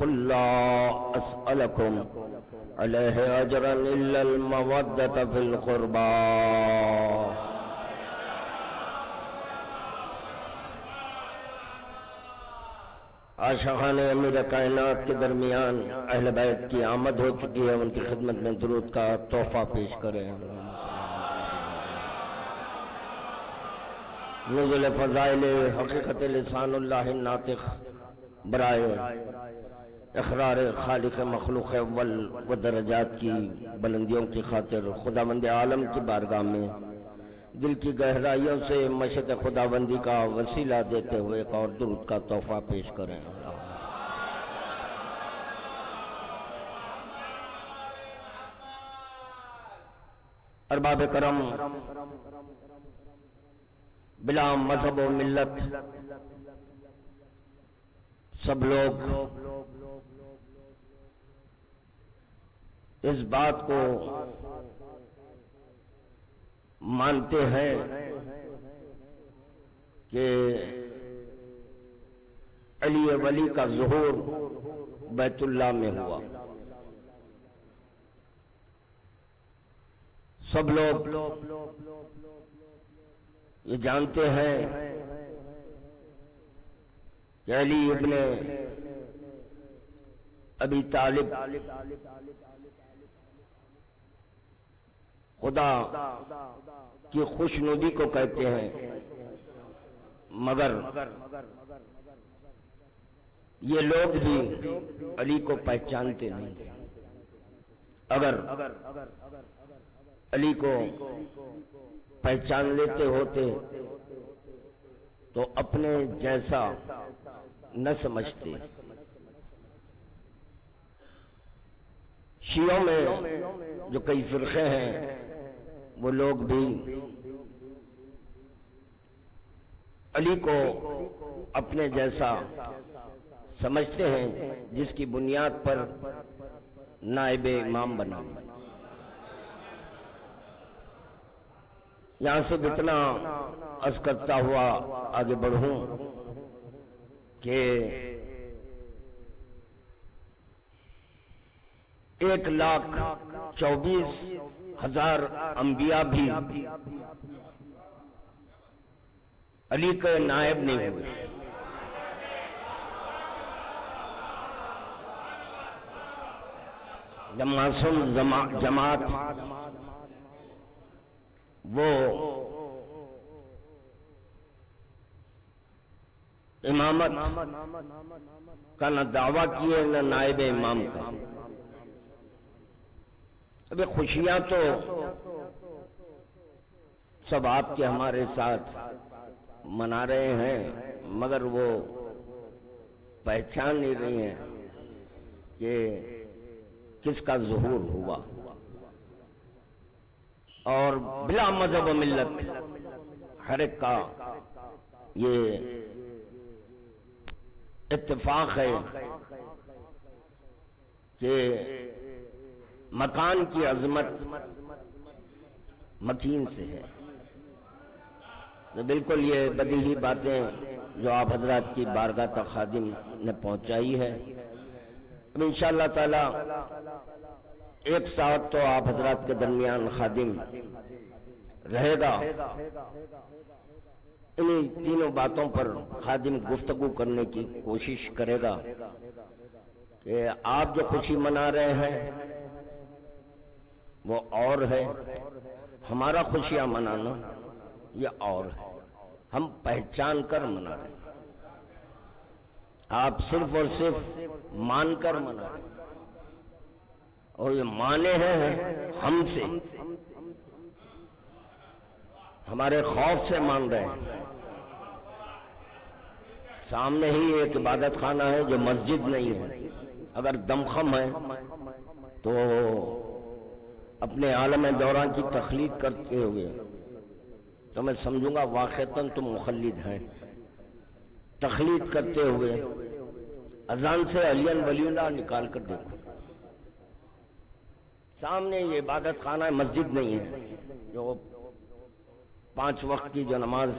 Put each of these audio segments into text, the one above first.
قل لا اسألكم علیہ اجرا الا المودۃ فی القربى. عاشقان امیر کائنات کے درمیان اہل بیت کی آمد ہو چکی ہے، ان کی خدمت میں درود کا تحفہ پیش کریں. نزول فضائل حقیقت لسان اللہ الناطق برائے اقرار خالق مخلوق اول و درجات کی بلندیوں کی خاطر خداوند عالم کی بارگاہ میں دل کی گہرائیوں سے مشہد خداوندی کا وسیلہ دیتے ہوئے ایک اور درود کا تحفہ پیش کریں. ارباب کرم، بلا مذہب و ملت سب لوگ اس بات کو مانتے ہیں کہ علی ولی کا ظہور بیت اللہ میں ہوا. سب لوگ یہ جانتے ہیں کہ علی ابن ابی طالب خدا کی خوشنودی کو کہتے ہیں، مگر یہ لوگ بھی علی کو پہچانتے نہیں. اگر علی کو پہچان لیتے ہوتے تو اپنے جیسا نہ سمجھتے. شیعوں میں جو کئی فرقے ہیں وہ لوگ بھی علی کو اپنے جیسا سمجھتے ہیں، جس کی بنیاد پر نائب امام بنا لیا. یہاں سے اتنا عرض کرتا ہوا آگے بڑھوں کہ 1,24,000 انبیاء بھی علی کے نائب نہیں ہوئے. جب معصوم جماعت وہ امامت کا نہ دعویٰ کیے نہ نائب امام کا. ابھی خوشیاں تو سب آپ کے ہمارے ساتھ منا رہے ہیں، مگر وہ پہچان نہیں رہی ہیں کہ کس کا ظہور ہوا. اور بلا مذہب و ملت ہر ایک کا یہ اتفاق ہے کہ مکان کی عظمت مکین سے ہے. تو بالکل یہ بدیہی باتیں جو آپ حضرات کی بارگاہ تک خادم نے پہنچائی ہے. اب انشاءاللہ تعالی ایک ساتھ تو آپ حضرات کے درمیان خادم رہے گا. انہی تینوں باتوں پر خادم گفتگو کرنے کی کوشش کرے گا کہ آپ جو خوشی منا رہے ہیں وہ اور ہے، ہمارا خوشیاں منانا یہ اور ہے. ہم پہچان کر منا رہے ہیں، آپ صرف اور صرف مان کر منا رہے ہیں، اور یہ مانے ہیں ہم سے، ہمارے خوف سے مان رہے ہیں. سامنے ہی ایک عبادت خانہ ہے جو مسجد نہیں ہے. اگر دمخم ہے تو اپنے عالم دوران کی تخلید کرتے ہوئے تو میں سمجھوں گا واقعتاً تم مخلد ہیں. تخلید کرتے ہوئے اذان سے علی ولی اللہ نکال کر دیکھو، سامنے یہ عبادت خانہ مسجد نہیں ہے جو 5 وقت کی جو نماز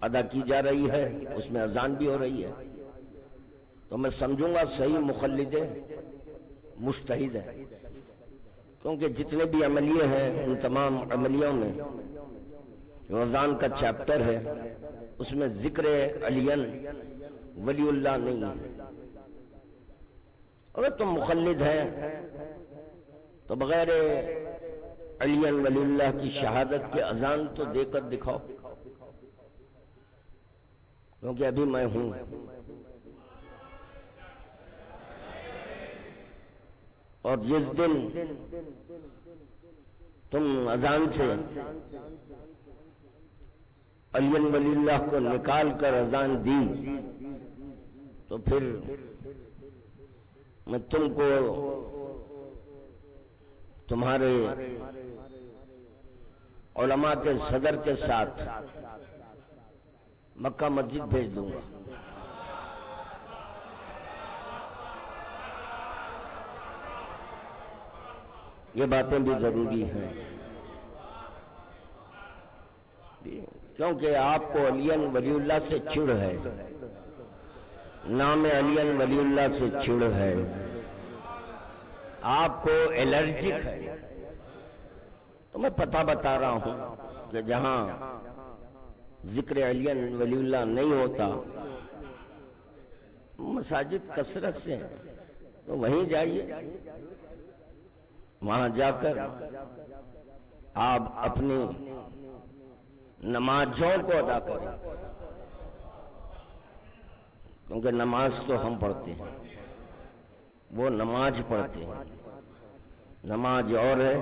ادا کی جا رہی ہے، اس میں اذان بھی ہو رہی ہے. تو میں سمجھوں گا صحیح مخلد مجتہد ہے، کیونکہ جتنے بھی عملیے ہیں ان تمام عملیوں میں جو اذان کا چیپٹر ہے اس میں ذکر علی ولی اللہ نہیں ہے۔ اگر تم مخلد ہیں تو بغیر علی ولی اللہ کی شہادت کی اذان تو دے کر دکھاؤ، کیونکہ ابھی میں ہوں۔ اور جس دن تم اذان سے علی ولی اللہ کو نکال کر اذان دی تو پھر میں تم کو تمہارے علماء کے صدر کے ساتھ مکہ مسجد بھیج دوں گا۔ یہ باتیں بھی ضروری ہیں، کیونکہ آپ کو علی ولی اللہ سے چڑ ہے، نام علی ولی اللہ سے چڑ ہے، آپ کو الرجک ہے۔ تو میں پتہ بتا رہا ہوں کہ جہاں ذکر علی ولی اللہ نہیں ہوتا، مساجد کثرت سے ہیں، تو وہیں جائیے، وہاں جا کر آپ اپنی نمازوں کو ادا کریں، کیونکہ نماز تو ہم پڑھتے ہیں، وہ نماز پڑھتے ہیں، نماز اور ہے،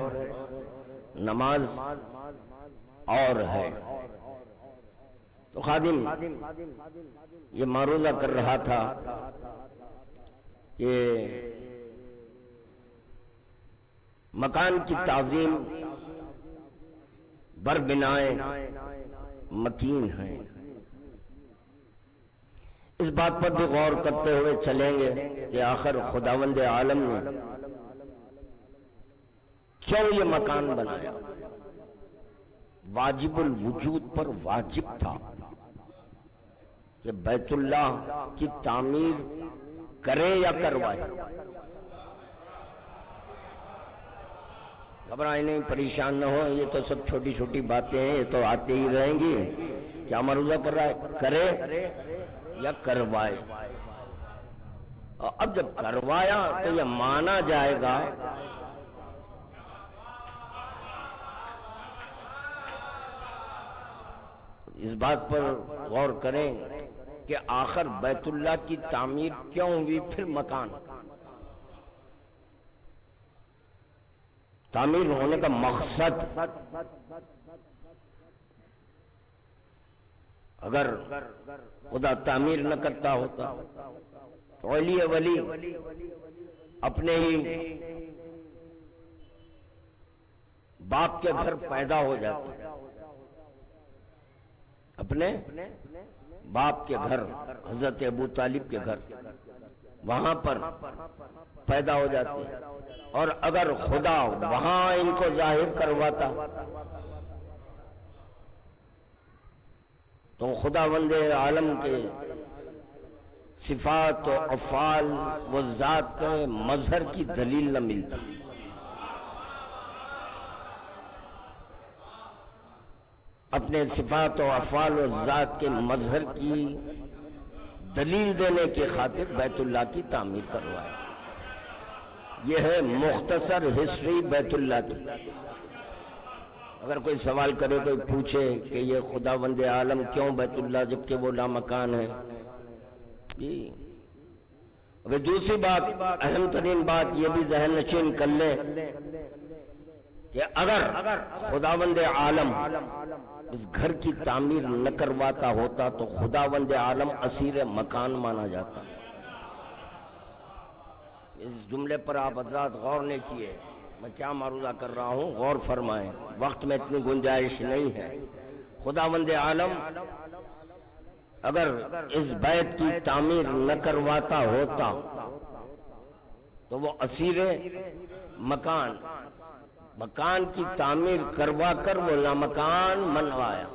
نماز اور ہے۔ تو خادم یہ معروضہ کر رہا تھا کہ مکان کی تعظیم بر بنائے مکین ہیں۔ اس بات پر بھی غور کرتے ہوئے چلیں گے کہ آخر خداوند عالم نے کیوں یہ مکان بنایا؟ واجب الوجود پر واجب تھا کہ بیت اللہ کی تعمیر کرے یا کروائے۔ گھبرائیں نہیں، پریشان نہ ہو، یہ تو سب چھوٹی چھوٹی باتیں ہیں، یہ تو آتے ہی رہیں گی۔ کیا معروضہ کر رہا ہے؟ کرے یا کروائے۔ اور اب جب کروایا تو یہ مانا جائے گا اس بات پر غور کریں کہ آخر بیت اللہ کی تعمیر کیوں ہوئی؟ پھر مکان تعمیر ہونے کا مقصد، اگر خدا تعمیر نہ کرتا ہوتا تو علی ولی اپنے ہی باپ کے گھر پیدا ہو جاتے، اپنے باپ کے گھر، حضرت ابو طالب کے گھر، وہاں پر پیدا ہو جاتے۔ اور اگر خدا وہاں ان کو ظاہر کرواتا تو خداوند عالم کے صفات و افعال و ذات کے مظہر کی دلیل نہ ملتی۔ اپنے صفات و افعال و ذات کے مظہر کی دلیل دینے کی خاطر بیت اللہ کی تعمیر کروایا۔ یہ ہے مختصر ہسٹری بیت اللہ کی۔ اگر کوئی سوال کرے، کوئی پوچھے کہ یہ خداوند عالم کیوں بیت اللہ جبکہ وہ لامکان ہے، ابھی دوسری بات، اہم ترین بات یہ بھی ذہن نشین کر لیں کہ اگر خداوند عالم اس گھر کی تعمیر نہ کرواتا ہوتا تو خداوند عالم اسیر مکان مانا جاتا۔ اس جملے پر آپ حضرات غور نہیں کیے، میں کیا معروضہ کر رہا ہوں، غور فرمائیں، وقت میں اتنی گنجائش نہیں ہے۔ خداوند عالم اگر اس بیت کی تعمیر نہ کرواتا ہوتا تو وہ اسیر مکان کی تعمیر کروا کر وہ لامکان منوایا۔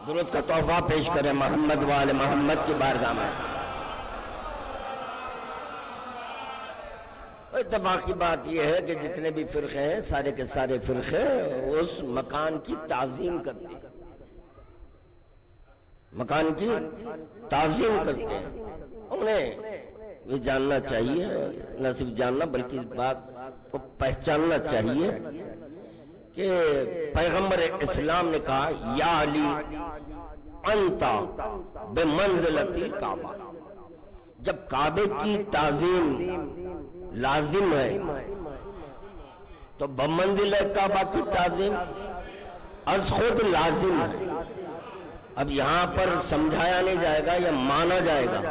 درود کا تحفہ پیش کریں محمد وآل محمد کی بارگاہ میں۔ اتفاقی بات یہ ہے کہ جتنے بھی فرقے ہیں سارے کے سارے فرقے اس مکان کی تعظیم کرتے ہیں، مکان کی تعظیم کرتے ہیں۔ انہیں یہ جاننا چاہیے، نہ صرف جاننا بلکہ اس بات کو پہچاننا چاہیے کہ پیغمبر اسلام نے کہا یا علی انت بمنزلۃ الکعبہ، جب کعبے کی تعظیم لازم ہے تو بمنزل کعبہ کی تعظیم از خود لازم ہے۔ اب یہاں پر سمجھایا نہیں جائے گا یا مانا جائے گا،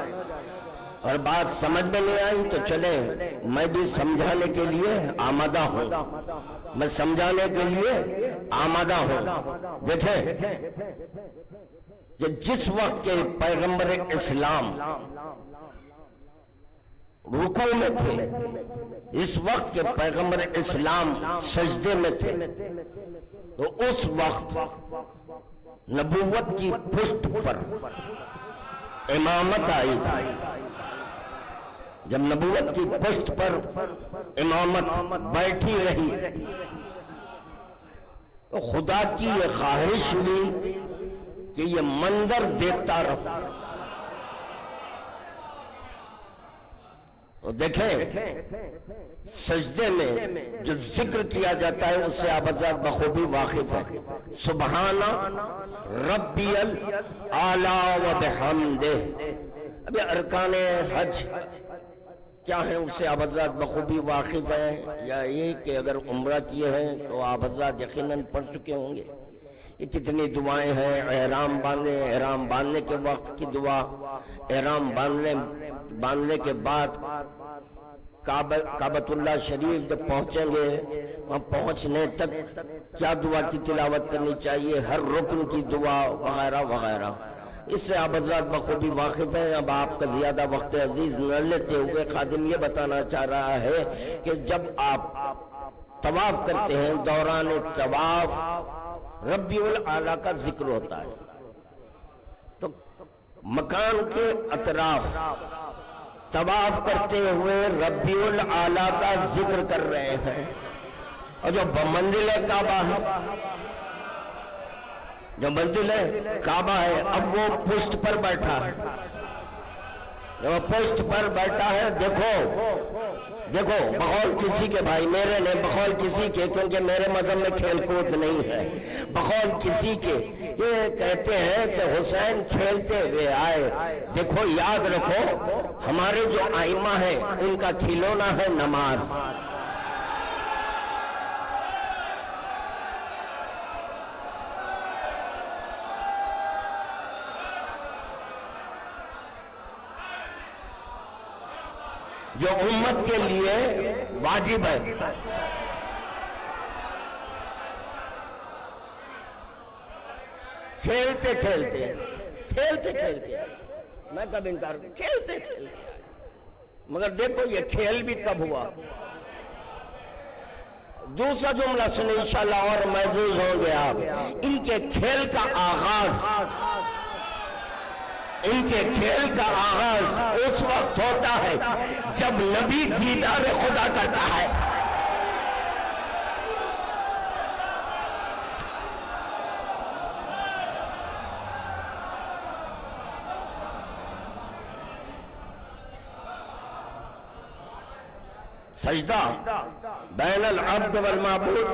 اور بات سمجھ میں نہیں آئی تو چلیں میں بھی سمجھانے کے لیے آمادہ ہوں، میں سمجھانے کے لیے آمادہ ہوں۔ دیکھیں کہ جس وقت کے پیغمبر اسلام رکوع میں تھے، اس وقت کے پیغمبر اسلام سجدے میں تھے، تو اس وقت نبوت کی پشت پر امامت آئی تھی۔ جب نبوت کی پشت پر امامت بیٹھی رہی تو خدا کی یہ خواہش ہوئی کہ یہ منظر دیکھتا رہو۔ تو دیکھیں سجدے میں جو ذکر کیا جاتا ہے اس سے آپ حضرات بخوبی واقف ہیں۔ سبحان ربی الاعلی و بحمدہ، اب یہ ارکان حج کیا ہیں اس سے آپ حضرات بخوبی واقف ہیں، یا یہ کہ اگر عمرہ کیے ہیں تو آپ حضرات یقیناً پڑھ چکے ہوں گے یہ کتنی دعائیں ہیں۔ احرام باندھے، احرام باندھنے کے وقت کی دعا، احرام باندھنے کے بعد کعبۃ اللہ شریف جب پہنچیں گے وہاں پہنچنے تک کیا دعا کی تلاوت کرنی چاہیے، ہر رکن کی دعا وغیرہ وغیرہ، اس سے آپ حضرات بخوبی واقف ہیں۔ اب آپ کا زیادہ وقت عزیز نہ لیتے ہوئے خادم یہ بتانا چاہ رہا ہے کہ جب آپ طواف کرتے ہیں دوران طواف ربی الاعلیٰ کا ذکر ہوتا ہے، تو مکان کے اطراف طواف کرتے ہوئے ربی الاعلیٰ کا ذکر کر رہے ہیں، اور جو بمنزل کعبہ ہے، جو منزل کعبہ ہے، اب وہ پشت پر بیٹھا ہے، جو پشت پر بیٹھا ہے، دیکھو بقول کسی کے بھائی میرے نے بقول کسی کے، کیونکہ میرے مذہب میں کھیل کود نہیں ہے، بقول کسی کے یہ کہتے ہیں کہ حسین کھیلتے ہوئے آئے۔ دیکھو یاد رکھو ہمارے جو ائمہ ہیں ان کا کھلونا ہے نماز۔ جو امت کے لیے واجب ہے، کھیلتے میں کب انکار کھیلتے مگر دیکھو یہ کھیل بھی کب ہوا۔ دوسرا جملہ سنیں انشاءاللہ اور محظوظ ہوں گے آپ۔ ان کے کھیل کا آغاز اس وقت ہوتا ہے جب نبی دیدار خدا کرتا ہے۔ سجدہ بین العبد والمعبود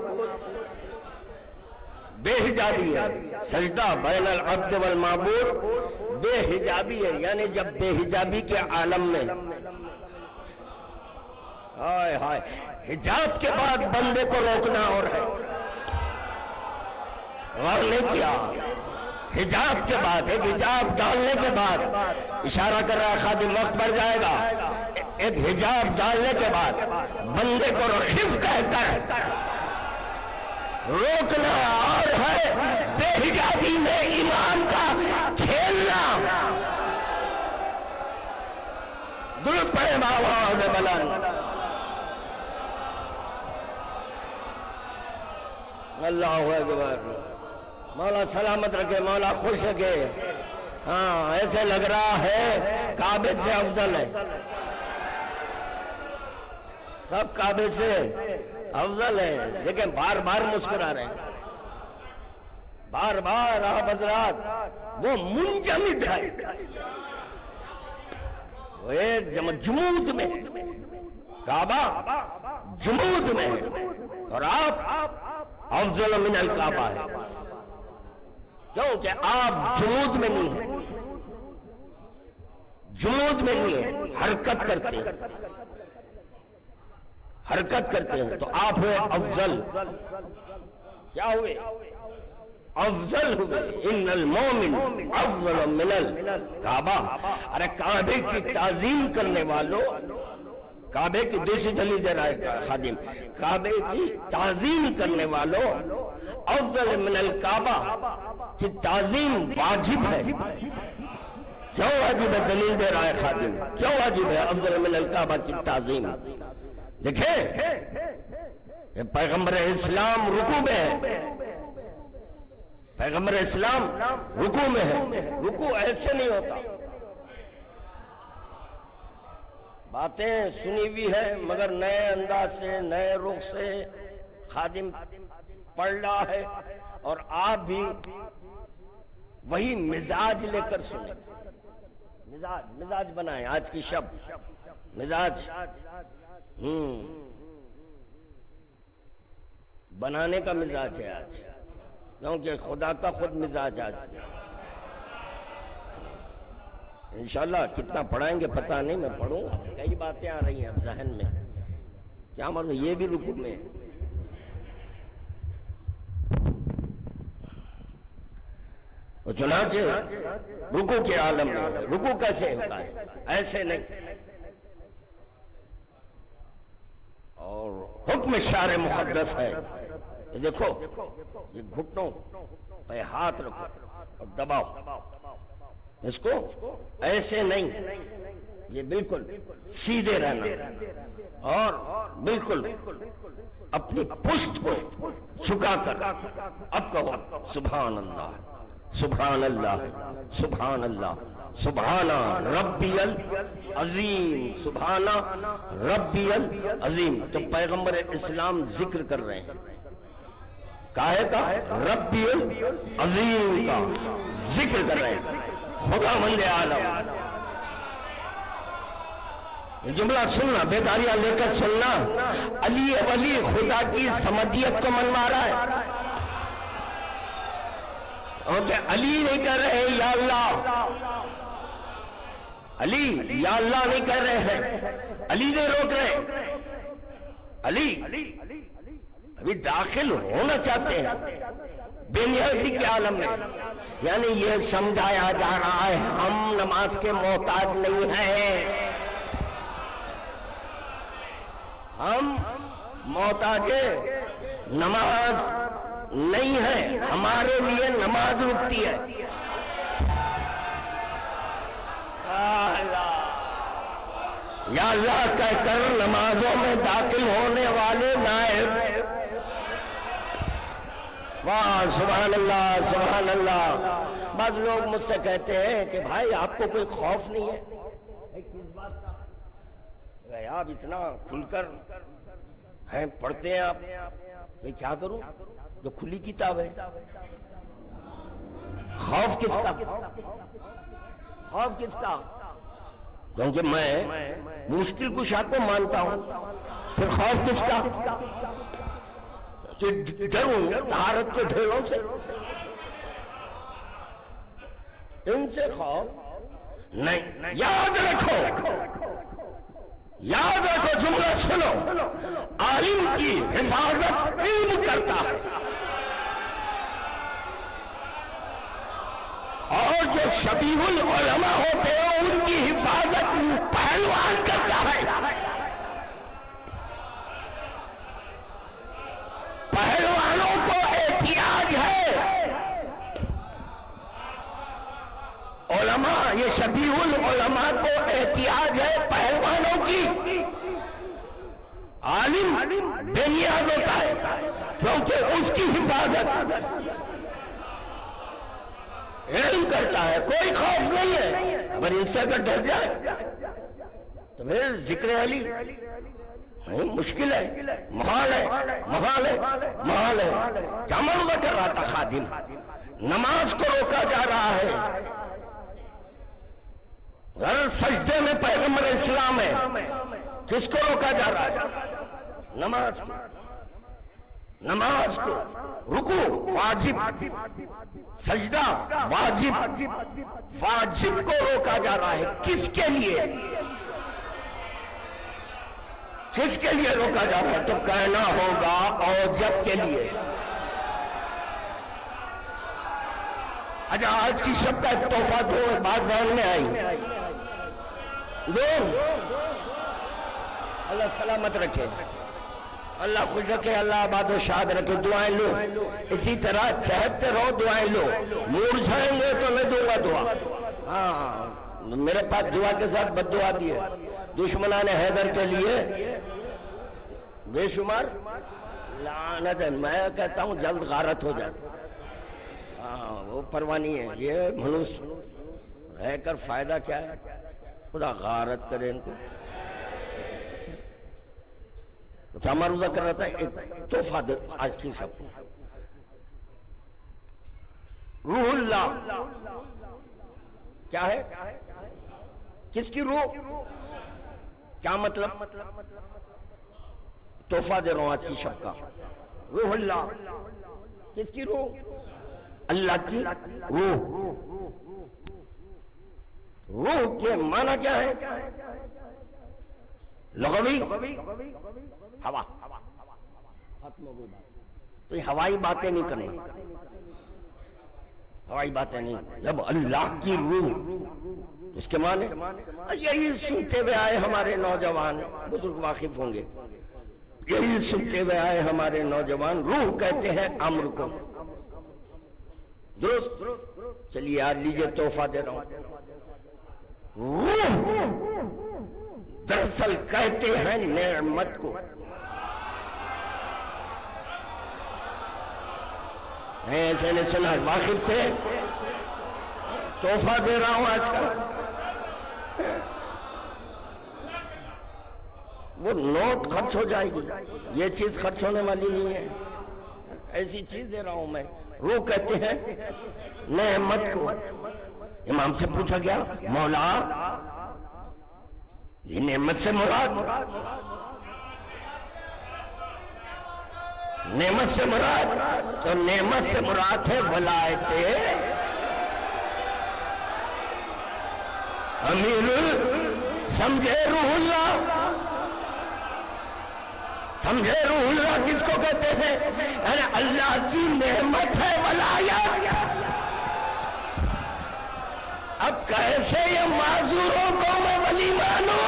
بے حجابی ہے، سجدہ بین العبد والمعبود بے حجابی ہے، یعنی جب بے حجابی کے عالم میں حجاب کے بعد بندے کو روکنا اور ہے، غور نہیں کیا، حجاب کے بعد، ایک حجاب ڈالنے کے بعد، اشارہ کر رہا ہے خادم وقت بڑھ جائے گا، ایک حجاب ڈالنے کے بعد بندے کو رخیف کہہ کر روکنا اور ہے بے حجابی میں ایمان کا کھیلنا۔ درود پڑھے آواز بلند، اللہ اکبر، مولا سلامت رکھے، مولا خوش رکھے۔ ہاں ایسے لگ رہا ہے کعبے سے افضل ہے، سب کعبے سے افضل ہے، لیکن بار بار مسکرا رہے ہیں، بار بار آپ حضرات وہ منجمد ہے، وہ ایک جمود میں ہے، کعبہ جمود میں ہے، اور آپ افضل من الکعبہ ہے، کیونکہ آپ جمود میں نہیں ہیں، جمود میں نہیں ہیں، حرکت کرتے ہیں، حرکت کرتے ہیں، تو آپ ہوئے افضل، کیا ہوئے؟ افضل ہوئے، ان المومن افضل من الکعبہ۔ ارے کعبے کی تعظیم کرنے والوں، کعبے کی دوسری دلیل دے رہا ہے خادم، کعبے کی تعظیم کرنے والوں افضل من الکعبہ کی تعظیم واجب ہے۔ کیوں واجب ہے؟ دلیل دے رہا ہے خادم، کیوں واجب ہے افضل من الکعبہ کی تعظیم؟ دیکھیں پیغمبر اسلام رکوع میں ہے، پیغمبر اسلام رکوع میں ہے، رکوع ایسے نہیں ہوتا، باتیں سنی ہوئی ہے مگر نئے انداز سے، نئے رخ سے خادم پڑھ رہا ہے، اور آپ بھی وہی مزاج لے کر سنیں، مزاج بنائیں، آج کی شب مزاج بنانے کا مزاج ہے آج، کیونکہ خدا کا خود مزاج آج انشاءاللہ کتنا پڑھائیں گے پتہ نہیں، میں پڑھوں، کئی باتیں آ رہی ہیں اب ذہن میں، کیا معلوم یہ بھی رکوع میں ہے۔ وہ چنانچہ رکوع کے عالم میں ہے، رکوع کیسے ہوتا ہے؟ ایسے نہیں، اور حکم شارع مقدس ہے، یہ دیکھو، یہ گھٹنوں پہ ہاتھ رکھو اور دباؤ، اس کو ایسے نہیں، یہ بالکل سیدھے رہنا، اور بالکل اپنی پشت کو جھکا کر اب کہو سبحان اللہ، سبحان اللہ، سبحان اللہ، سبحان ربی العظیم، سبحان ربی العظیم۔ تو پیغمبر اسلام ذکر کر رہے ہیں، کاہے کا؟ ربی العظیم کا ذکر کر رہے ہیں، خدا مند عالم۔ یہ جملہ سننا، بیداریاں لے کر سننا، علی ولی خدا کی سمدیت کو منوا رہا ہے، کیونکہ علی نہیں کہہ رہے ہیں یا اللہ، علی یا اللہ نہیں کہہ رہے ہیں، علی نہیں روک رہے، علی ابھی داخل ہونا چاہتے ہیں بے نیازی کے عالم میں، یعنی یہ سمجھایا جا رہا ہے ہم نماز کے محتاج نہیں ہیں، ہم محتاج نماز نہیں ہے، ہمارے لیے نماز رکتی ہے۔ یا اللہ کہہ کر نمازوں میں داخل ہونے والے نائب، واہ سبحان اللہ، سبحان اللہ۔ بعض لوگ مجھ سے کہتے ہیں کہ بھائی آپ کو کوئی خوف نہیں ہے، کس بات کا؟ آپ اتنا کھل کر ہیں پڑھتے ہیں، آپ میں کیا کروں؟ جو کھلی کتاب ہے، خوف کس کا؟ خوف کس کا؟ کیونکہ میں مشکل کشا کو مانتا ہوں، پھر خوف کس کا؟ کہ ڈروں طہارت کے ڈھیروں سے، ان سے خوف نہیں۔ یاد رکھو، یاد رکھو، جملہ سنو، عالم کی حفاظت علم کرتا ہے، اور جو شبیہ العلماء ہوتے ہیں ان کی حفاظت پہلوان کرتا ہے۔ پہلوانوں کو احتیاج ہے، علماء، یہ شبیہ العلماء کو احتیاج ہے پہلوانوں کی۔ عالم بے نیاز ہوتا ہے کیونکہ اس کی حفاظت علم کرتا ہے، کوئی خوف نہیں ہے۔ اگر ان سے اگر ڈر جائے تو پھر ذکر علی نہیں مشکل ہے، محال ہے، محال ہے، محال ہے. کیا معلوم کر رہا تھا خادم؟ نماز کو روکا جا رہا ہے. ہر سجدے میں پیغمبر اسلام ہے، کس کو روکا جا رہا ہے؟ نماز کو. نماز کو. رکوع واجب، سجدہ واجب، واجب کو روکا جا رہا ہے. کس کے لیے؟ کس کے لیے روکا جا رہا ہے؟ تو کہنا ہوگا اوجب کے لیے. اچھا آج کی شب کا ایک تحفہ دو، بات ذہن میں آئی. دو. اللہ سلامت رکھے، اللہ خوش رکھے، اللہ آباد و شاد رکھے. دعائیں لو، اسی طرح چہتے رہو، دعائیں لو. مورجھائیں گے تو میں دوں گا دعا. ہاں میرے پاس دعا کے ساتھ بد دعا بھی ہے. دشمنان حیدر کے لیے بے شمار لعنت ہے. میں کہتا ہوں جلد غارت ہو جائے. ہاں وہ پرواہ نہیں ہے. یہ منوس رہ کر فائدہ کیا ہے؟ خدا غارت کرے ان کو. تو کیا معروضہ کر رہا تھا؟ ایک تحفہ دے آج کی سب کو. روح اللہ کیا ہے؟ کس کی روح؟ کیا مطلب؟ تحفہ دے رہا ہوں آج کی شب کا. روح اللہ کس کی روح؟ اللہ کی روح. روح کے معنی کیا ہے؟ لغوی ہوا. ختم ہو گئی بات. تو یہ ہوائی باتیں نہیں کرنا، ہوائی باتیں نہیں. جب اللہ کی روح اس کے معنی یہی سنتے ہوئے آئے ہمارے نوجوان بزرگ واقف ہوں گے. یہی سنتے ہوئے آئے ہمارے نوجوان. روح کہتے ہیں امر کو. درست. چلیے آج لیجئے تحفہ دے رہا ہوں. روح دراصل کہتے ہیں نعمت کو. ایسے نے سنا واقف تھے. تحفہ دے رہا ہوں آج کا. وہ نوٹ خرچ ہو جائے گی، یہ چیز خرچ ہونے والی نہیں ہے. ایسی چیز دے رہا ہوں میں. روح کہتے ہیں نعمت کو. امام سے پوچھا گیا مولا یہ نعمت سے مراد؟ نعمت سے مراد تو نعمت سے مراد ہے ولایت امیر سمجھے روح اللہ. سمجھے روح اللہ کس کو کہتے ہیں؟ یعنی اللہ کی نعمت ہے ولایت. اب کیسے یہ معذوروں کو میں ولی مانوں؟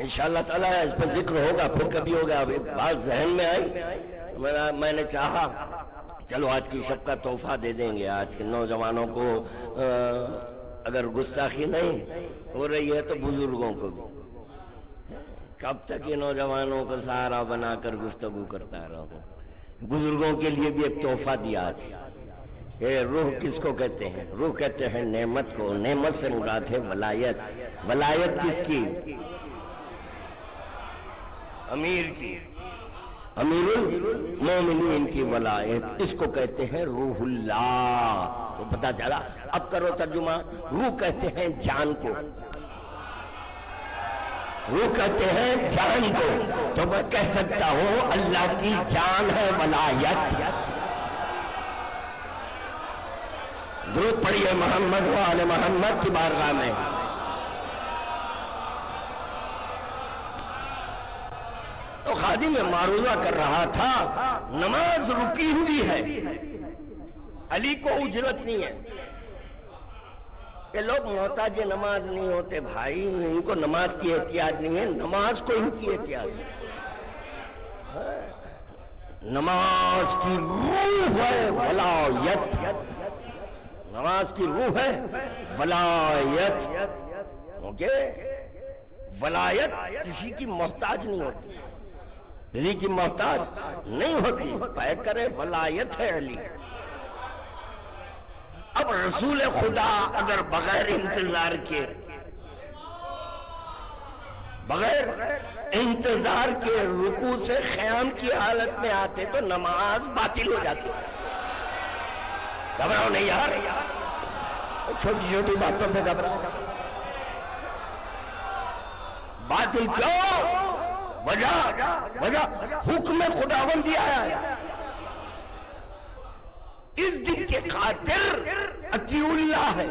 انشاءاللہ تعالیٰ اس پر ذکر ہوگا، پھر کبھی ہوگا. اب ایک بات ذہن میں آئی، میں نے چاہا چلو آج کی شب کا تحفہ دے دیں گے. آج کے نوجوانوں کو اگر گستاخی نہیں ہو رہی ہے تو بزرگوں کو بھی. کب تک یہ نوجوانوں کو سہارا بنا کر گفتگو کرتا رہا ہوں. بزرگوں کے لیے بھی ایک تحفہ دیا آج. یہ روح کس کو کہتے ہیں؟ روح کہتے ہیں نعمت کو. نعمت سے مراد ہے ولایت. ولایت کس کی؟ امیر کی، امیر المومنین کی ولایت. اس کو کہتے ہیں روح اللہ. تو پتہ چلا. اب کرو ترجمہ. روح کہتے ہیں جان کو. روح کہتے ہیں جان کو. تو میں کہہ سکتا ہوں اللہ کی جان ہے ولایت. درود پڑھیے محمد و آل محمد کی بارگاہ میں. تو خادم معروضہ کر رہا تھا نماز رکی ہوئی ہے. علی کو اجرت نہیں ہے. یہ لوگ محتاج نماز نہیں ہوتے بھائی، ان کو نماز کی احتیاج نہیں ہے، نماز کو ان کی احتیاج ہے. نماز کی روح ہے ولایت. نماز کی روح ہے ولایت. اوکے, ولایت کسی کی محتاج نہیں ہوتی, کسی کی محتاج نہیں ہوتی. پے کرے ولایت ہے علی. اب رسول خدا اگر بغیر انتظار کے رکوع سے خیام کی حالت میں آتے تو نماز باطل ہو جاتی. گھبراؤ نہیں یار, چھوٹی چھوٹی باتوں پہ گھبراؤ. باطل کیوں؟ وجہ حکم خداوندی آیا ہے. اس دن کے خاطر اطیعوا اللہ ہے.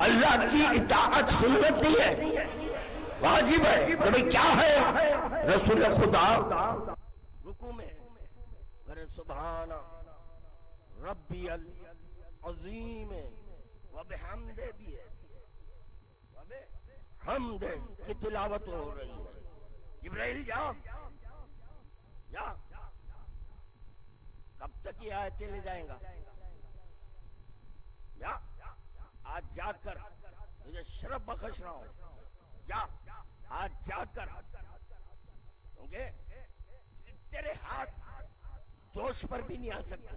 اللہ کی اطاعت سنت نہیں ہے, واجب ہے. بھئی کیا ہے؟ رسول خدا رکوع میں کرے سبحان ربی العظیم وبحمدہ بھی ہے, حمد کی تلاوت ہو رہی ہے. جبرائیل جا کب تک یہ آیتیں لے جائیں گا؟ آج جا کر مجھے شرف بخش رہا ہوں, آج جا کر, کیونکہ تیرے ہاتھ دوش پر بھی نہیں آ سکتے.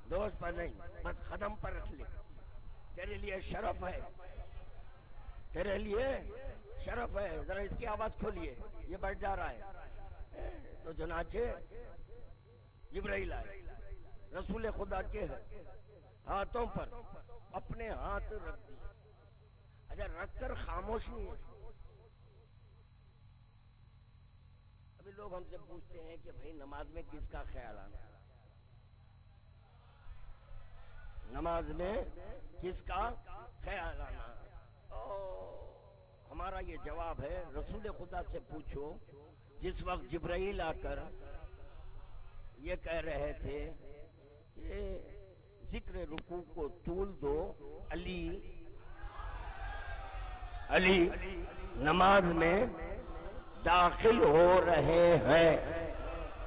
دوش پر نہیں, بس قدم پر رکھ لے. تیرے لیے شرف ہے, تیرے لیے شرف ہے. ذرا اس کی آواز کھولیے, یہ بیٹھ جا رہا ہے. تو چنانچہ جبرائیل آئے, رسول خدا کے ہاتھوں پر اپنے ہاتھ رکھ دیے. اچھا, رکھ کر خاموش نہیں ہے. ابھی لوگ ہم سے پوچھتے ہیں کہ بھئی نماز میں کس کا خیال آنا, نماز میں کس کا خیال آنا. ہمارا یہ جواب ہے, رسول خدا سے پوچھو. جس وقت جبرائیل آ کر یہ کہہ رہے تھے کہ ذکر رکوع کو طول دو, علی نماز میں داخل ہو رہے ہیں,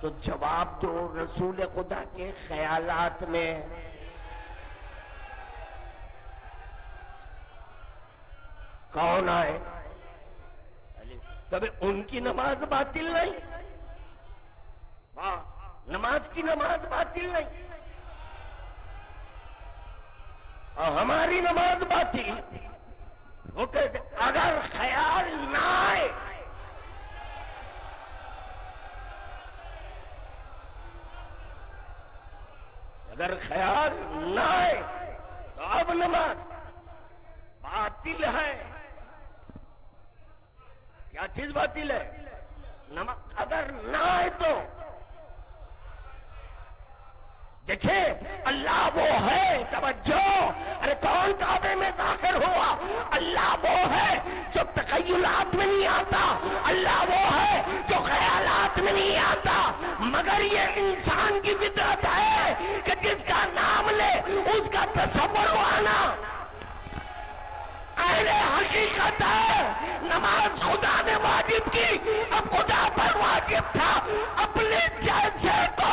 تو جواب دو رسول خدا کے خیالات میں. کون آئے؟ کبھی ان کی نماز باطل نہیں, نماز کی نماز باطل نہیں, اور ہماری نماز باطل. وہ کہتے اگر خیال نہ آئے, اگر خیال نہ آئے تو اب نماز باطل ہے. کیا چیز باطل ہے؟ نماز اگر نہ آئے تو. دیکھیں اللہ وہ ہے, توجہ, ارے کون کعبے میں ظاہر ہوا؟ اللہ وہ ہے جو تخیلات میں نہیں آتا, اللہ وہ ہے جو خیالات میں نہیں آتا. مگر یہ انسان کی فطرت ہے کہ جس کا نام لے اس کا تصور آنا اہل حقیقت ہے. نماز خدا نے واجب کی, اب خدا پر واجب تھا اپنے جیسے کو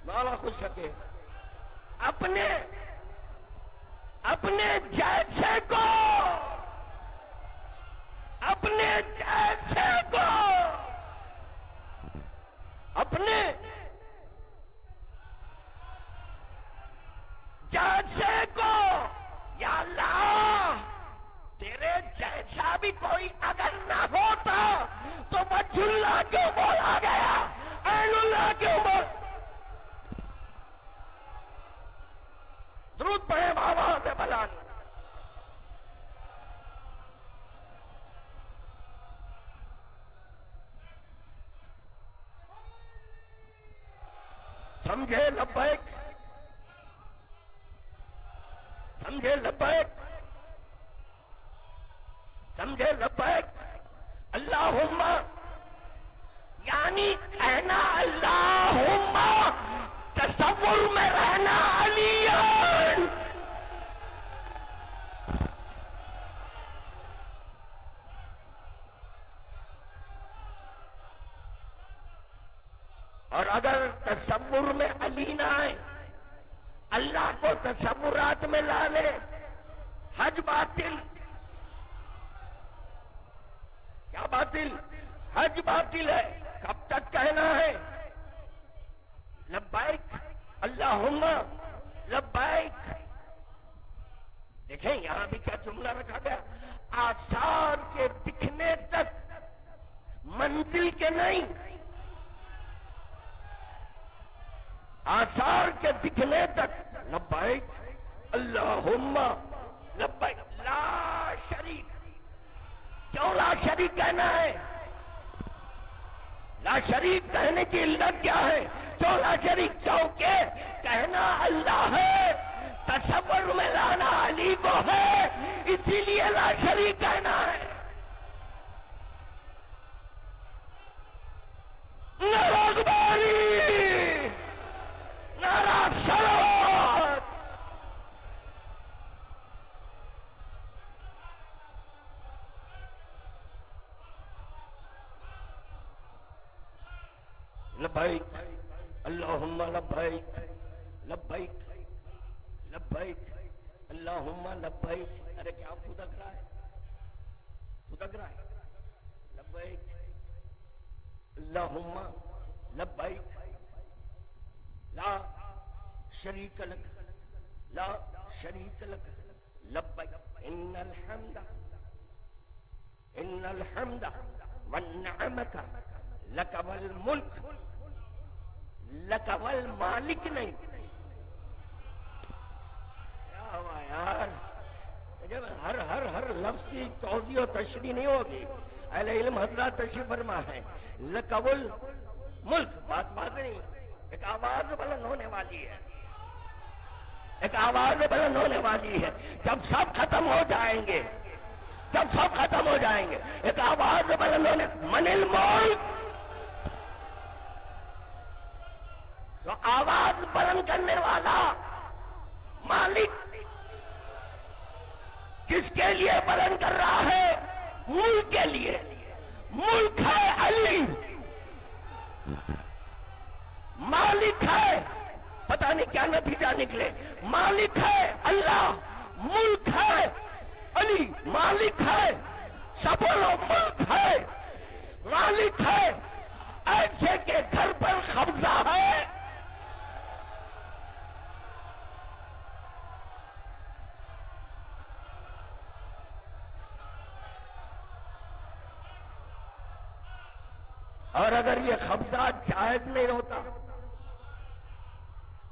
مولا خوش سکے, اپنے جیسے کو, اپنے جیسے کو, اپنے جیسے کو. یا اللہ تیرے جیسا بھی کوئی اگر نہ ہوتا تو وجہ اللہ کیوں بولا گیا, عین اللہ کیوں بولا. درود پڑھے بابا سے بلان. سمجھے لبیک, سمجھے لبیک, سمجھے لبیک. اللہم یعنی کہنا اللہم, تصور میں رہنا علی اگر تصور میں علی نہ آئے، اللہ کو تصورات میں لا لے، حج باطل. کیا باطل؟ حج باطل ہے. کب تک کہنا ہے لبیک اللہم لبیک؟ دیکھیں یہاں بھی کیا جملہ رکھا گیا، آثار کے دکھنے تک، منزل کے نہیں، آثار کے دکھنے تک. لبیک اللہم لبیک لا شریک. کیوں لا شریک کہنا ہے؟ لا شریک کہنے کی علت کیا ہے؟ کیوں لا شریک؟ کیونکہ کہنا اللہ ہے، تصور میں لانا علی کو ہے، اسی لیے لا شریک کہنا ہے. نعرہ اکباری، نعرہ صلوات. لبیک اللہم لبیک لبیک لبیک اللہم لبیک. ارے کیا پھدک رہا ہے؟ پھدک رہا ہے. لبیک اللہم لبیک لا شریک لک لا شریک لک لبیک ان الحمد والنعمت لک والملک. لک والمالک نہیں. کیا ہوا یار؟ جب ہر لفظ کی توضیح و تشریح نہیں ہوگی. اہل علم حضرات تشریف فرما ہے. لک والملک بات نہیں، ایک آواز بلند ہونے والی ہے، ایک آواز بلند ہونے والی ہے. جب سب ختم ہو جائیں گے، جب سب ختم ہو جائیں گے، ایک آواز بلند ہونے. من الملک، تو آواز بلند کرنے والا مالک کس کے لیے بلند کر رہا ہے؟ ملک کے لیے. ملک ہے علی، مالک ہے پتہ نہیں کیا نتیجہ نکلے. مالک ہے اللہ، ملک ہے علی. مالک ہے سب لوگ، ملک ہے، مالک ہے. ایسے کے گھر پر قبضہ ہے. اور اگر یہ قبضہ جائز نہیں ہوتا،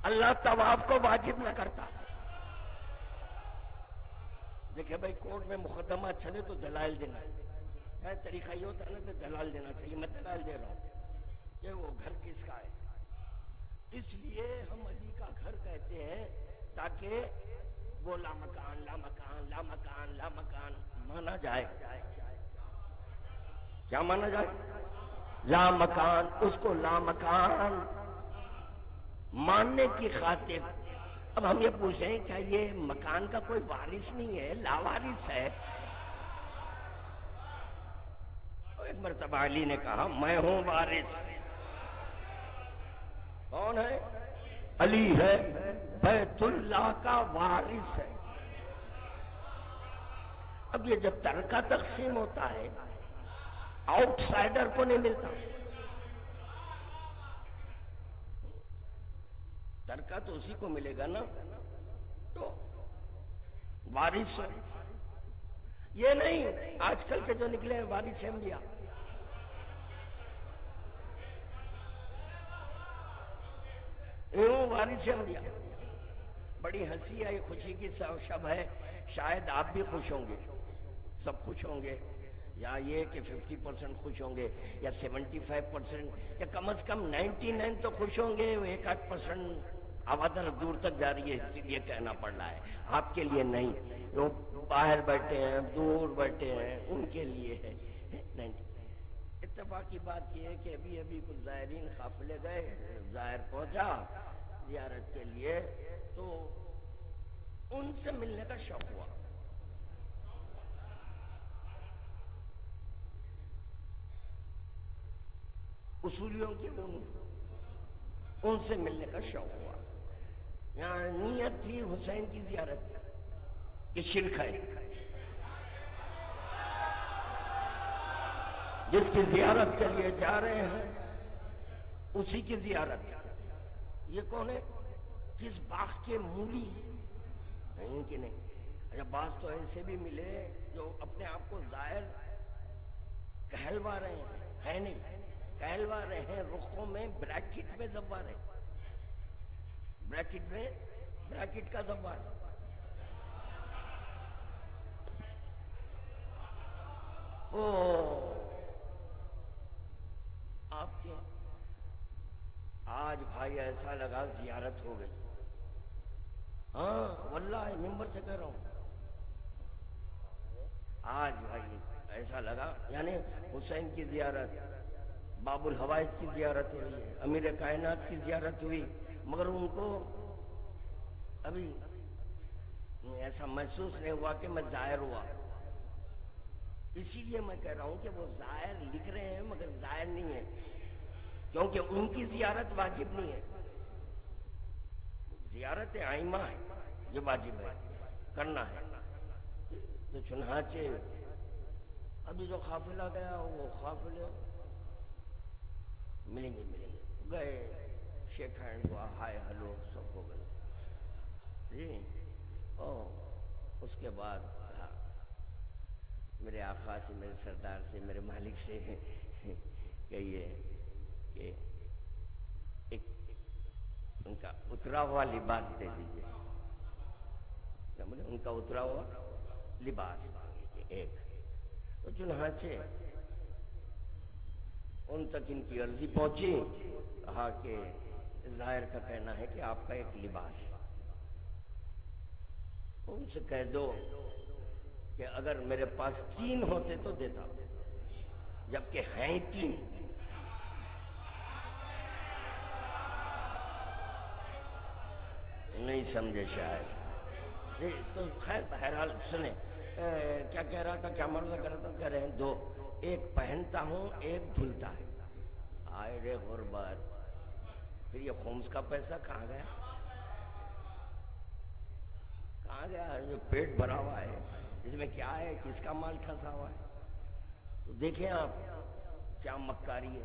اللہ طواف کو واجب نہ کرتا. دیکھیں بھائی، کورٹ میں مقدمہ چلے تو دلائل دینا ہے. طریقہ یہ ہوتا ہے نا کہ دلائل دینا چاہیے. میں دلائل دے رہا ہوں کہ وہ گھر کس کا ہے. اس لیے ہم علی کا گھر کہتے ہیں تاکہ وہ لامکان لامکان لامکان لامکان مانا جائے. کیا مانا جائے؟ لامکان. اس کو لامکان ماننے کی خاطر اب ہم یہ پوچھیں کیا یہ مکان کا کوئی وارث نہیں ہے؟ لاوارث ہے. ایک مرتبہ علی نے کہا میں ہوں وارث. کون ہے؟ علی ہے، بیت اللہ کا وارث ہے. اب یہ جب ترکہ تقسیم ہوتا ہے آؤٹ سائڈر کو نہیں ملتا. ترکہ تو اسی کو ملے گا نا. تو وارث یہ نہیں آج کل کے جو نکلے ہیں وارث انبیاء. وارث انبیاء. بڑی ہنسی ہے، خوشی کی شب ہے. شاید آپ بھی خوش ہوں گے، سب خوش ہوں گے، یا یہ کہ 50% خوش ہوں گے، یا 75%، یا کم از کم 99 تو خوش ہوں گے. 1-8% آوازہ دور تک جا رہی ہے، اسی لیے کہنا پڑ رہا ہے. آپ کے لیے نہیں، وہ باہر بیٹھے ہیں، دور بیٹھے ہیں، ان کے لیے ہے. اتفاق کی بات یہ ہے کہ ابھی کچھ زائرین قافلے گئے، زائر پہنچا زیارت کے لیے، تو ان سے ملنے کا شوق ہوا. اصولیوں کی ان سے ملنے کا شوق ہوا. یہاں نیت تھی حسین کی زیارت کی. یہ شرک ہے. جس کی زیارت کے لیے جا رہے ہیں اسی کی زیارت. یہ کون ہے؟ کس باغ کے مولی نہیں کہ نہیں. اچھا بعض تو ایسے بھی ملے جو اپنے آپ کو ظاہر کہلوا رہے ہیں، ہے نہیں کہلوا رہے ہیں، رخوں میں بریکٹ میں زبا رہے ہیں، بریکٹ میں بریکٹ کا زبا. آپ کے آج بھائی ایسا لگا زیارت ہو گئی. ہاں واللہ ممبر سے کہہ رہا ہوں، آج بھائی ایسا لگا یعنی حسین کی زیارت، باب الحوائج کی زیارت ہوئی ہے، امیر کائنات کی زیارت ہوئی، مگر ان کو ابھی ایسا محسوس نہیں ہوا کہ میں ظاہر ہوا. اسی لیے میں کہہ رہا ہوں کہ وہ ظاہر لکھ رہے ہیں مگر ظاہر نہیں ہے، کیونکہ ان کی زیارت واجب نہیں ہے. زیارت ائمہ ہے، یہ واجب ہے، کرنا ہے. تو چنانچہ ابھی جو قافلہ گیا وہ قافلے ملیں گے گئے، شیک ہینڈ ہوا، ہائے ہلو سب ہو گئے جی. اس کے بعد کہا میرے آقا سے، میرے سردار سے، میرے مالک سے کہیے کہ ایک ان کا اترا ہوا لباس دے دیجیے. ان کا اترا ہوا لباس ایک. تو چنانچہ ان تک ان کی عرضی پہنچی، کہا کہ ظاہر کا کہنا ہے کہ آپ کا ایک لباس. ان سے کہہ دو کہ اگر میرے پاس 3 ہوتے تو دیتا، جبکہ ہیں 3. نہیں سمجھے شاید. تو خیر بہرحال سنیں کیا کہہ رہا تھا، کیا مرض کر رہا تھا. کہہ رہے ہیں 2، ایک پہنتا ہوں ایک دھلتا ہے. آئے رے غربت. پھر یہ خمس کا پیسہ کہاں گیا؟ کہاں گیا؟ جو پیٹ بھرا ہوا ہے اس میں کیا ہے؟ کس کا مال ٹھسا ہوا ہے؟ تو دیکھیں آپ کیا مکاری ہے،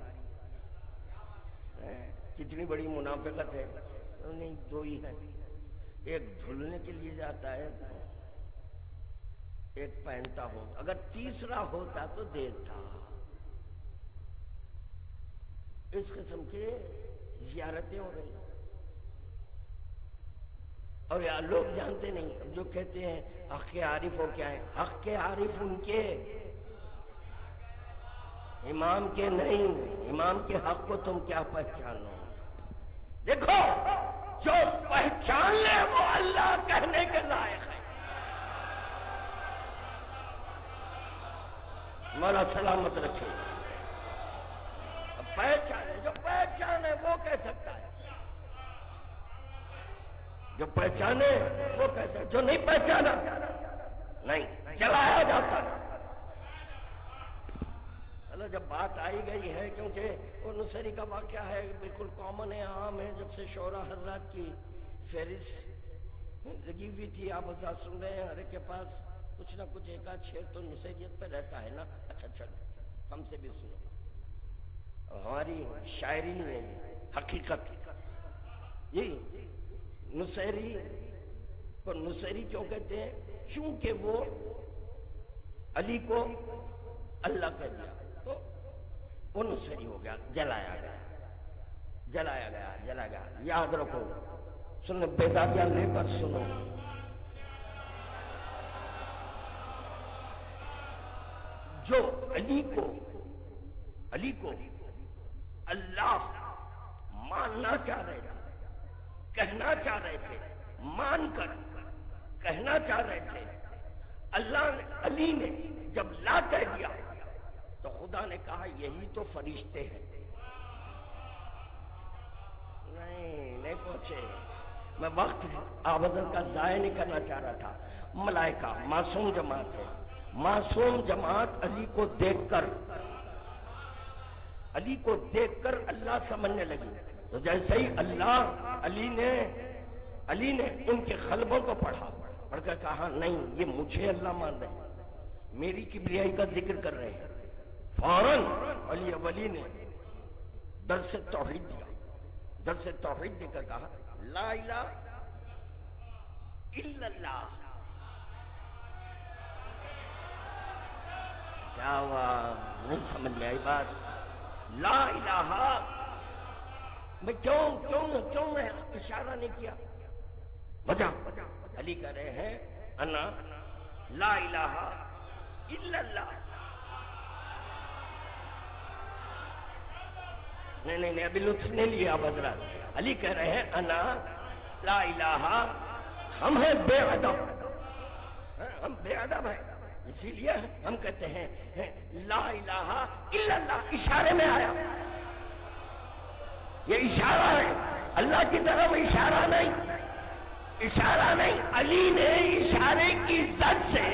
کتنی بڑی منافقت ہے. نہیں 2 ہی ہے، ایک دھلنے کے لیے جاتا ہے، ایک پہنتا ہو. اگر تیسرا ہوتا تو دیتا. اس قسم کے زیارتیں ہو رہی ہیں. اور یار لوگ جانتے نہیں، جو کہتے ہیں حق کے عارف ہو، کیا ہے حق کے عارف؟ ان کے امام کے نہیں. امام کے حق کو تم کیا پہچانو؟ دیکھو جو پہچان لے وہ اللہ کہنے کے لائق ہے. مولا سلامت رکھے. پہچانے، جو پہچانے وہ کہہ سکتا ہے، جو پہچانے وہ کہہ سکتا ہے، جو نہیں پہچانا نہیں جلایا جاتا ہے. جب بات آئی گئی ہے، کیونکہ وہ نصیری کا واقعہ ہے، بالکل کامن ہے، عام ہے. جب سے شعراء حضرات کی فہرست لگی ہوئی تھی، آپ حضرات سن رہے ہیں، ہر ایک کے پاس کچھ نہ کچھ ایک آدھ شعر تو نصیریت پہ رہتا ہے نا. اچھا چلو ہم سے بھی سنو. ہماری شاعری نہیں ہے، حقیقت. جی نصیری کو نصیری کیوں کہتے ہیں؟ چونکہ وہ علی کو اللہ کہہ دیا تو وہ نصیری ہو گیا، جلایا گیا، جلایا گیا، جلایا گیا. یاد رکھو، سنو، بیداریاں لے کر سنو. جو علی کو اللہ ماننا چاہ رہے تھے، کہنا چاہ رہے تھے، مان کر کہنا چاہ رہے تھے، اللہ نے، علی نے جب لا کہہ دیا تو خدا نے کہا یہی تو فرشتے ہیں. نہیں پہنچے. میں وقت آپ حضرت کا ضائع نہیں کرنا چاہ رہا تھا. ملائکہ معصوم جماعت ہے، معصوم جماعت علی کو دیکھ کر اللہ سمجھنے لگی. تو جیسے ہی علی نے ان کے قلبوں کو پڑھ کر کہا نہیں یہ مجھے اللہ مان رہے ہیں، میری کبریائی کا ذکر کر رہے ہیں، فوراً ولی نے درس توحید دیا، درس توحید دے کر کہا لا الہ الا اللہ۔ کیا ہوا؟ نہیں سمجھ میں آئی بات؟ لا الہ میں کیوں میں اشارہ نہیں کیا؟ وجہ علی کہہ رہے ہیں انا لا الہ الا اللہ۔ نہیں ابھی لطف نہیں لیا اب حضرات۔ علی کہہ رہے ہیں انا لا الہ، ہم ہیں بے ادب، ہم بے ادب ہیں، اسی لیے ہم کہتے ہیں لا الہ الا اللہ۔ اشارے میں آیا، یہ اشارہ ہے، اللہ کی طرف اشارہ نہیں، اشارہ نہیں۔ علی نے اشارے کی زد سے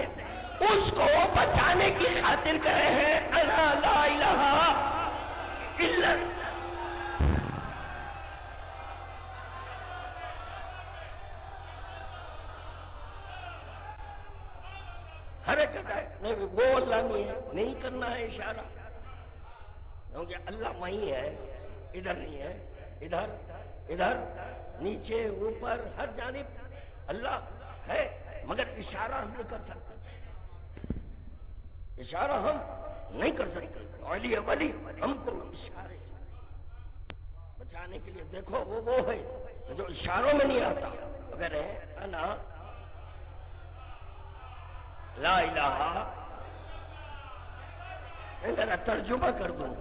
اس کو بچانے کی خاطر کہے ہیں انا لا الہ الا اللہ۔ حرکت ہے نہیں، وہ اللہ نہیں ہے، نہیں کرنا ہے اشارہ، کیونکہ اللہ وہیں ہے، ادھر نہیں ہے، ادھر نیچے اوپر ہر جانب اللہ ہے، مگر اشارہ ہم نہیں کر سکتے، اشارہ ہم نہیں کر سکتے۔ علی ولی ہم کو اشارے بچانے کے لیے دیکھو وہ ہے جو اشاروں میں نہیں آتا، اگر ہے انا لا الہ، ذرا ترجمہ کر دوں،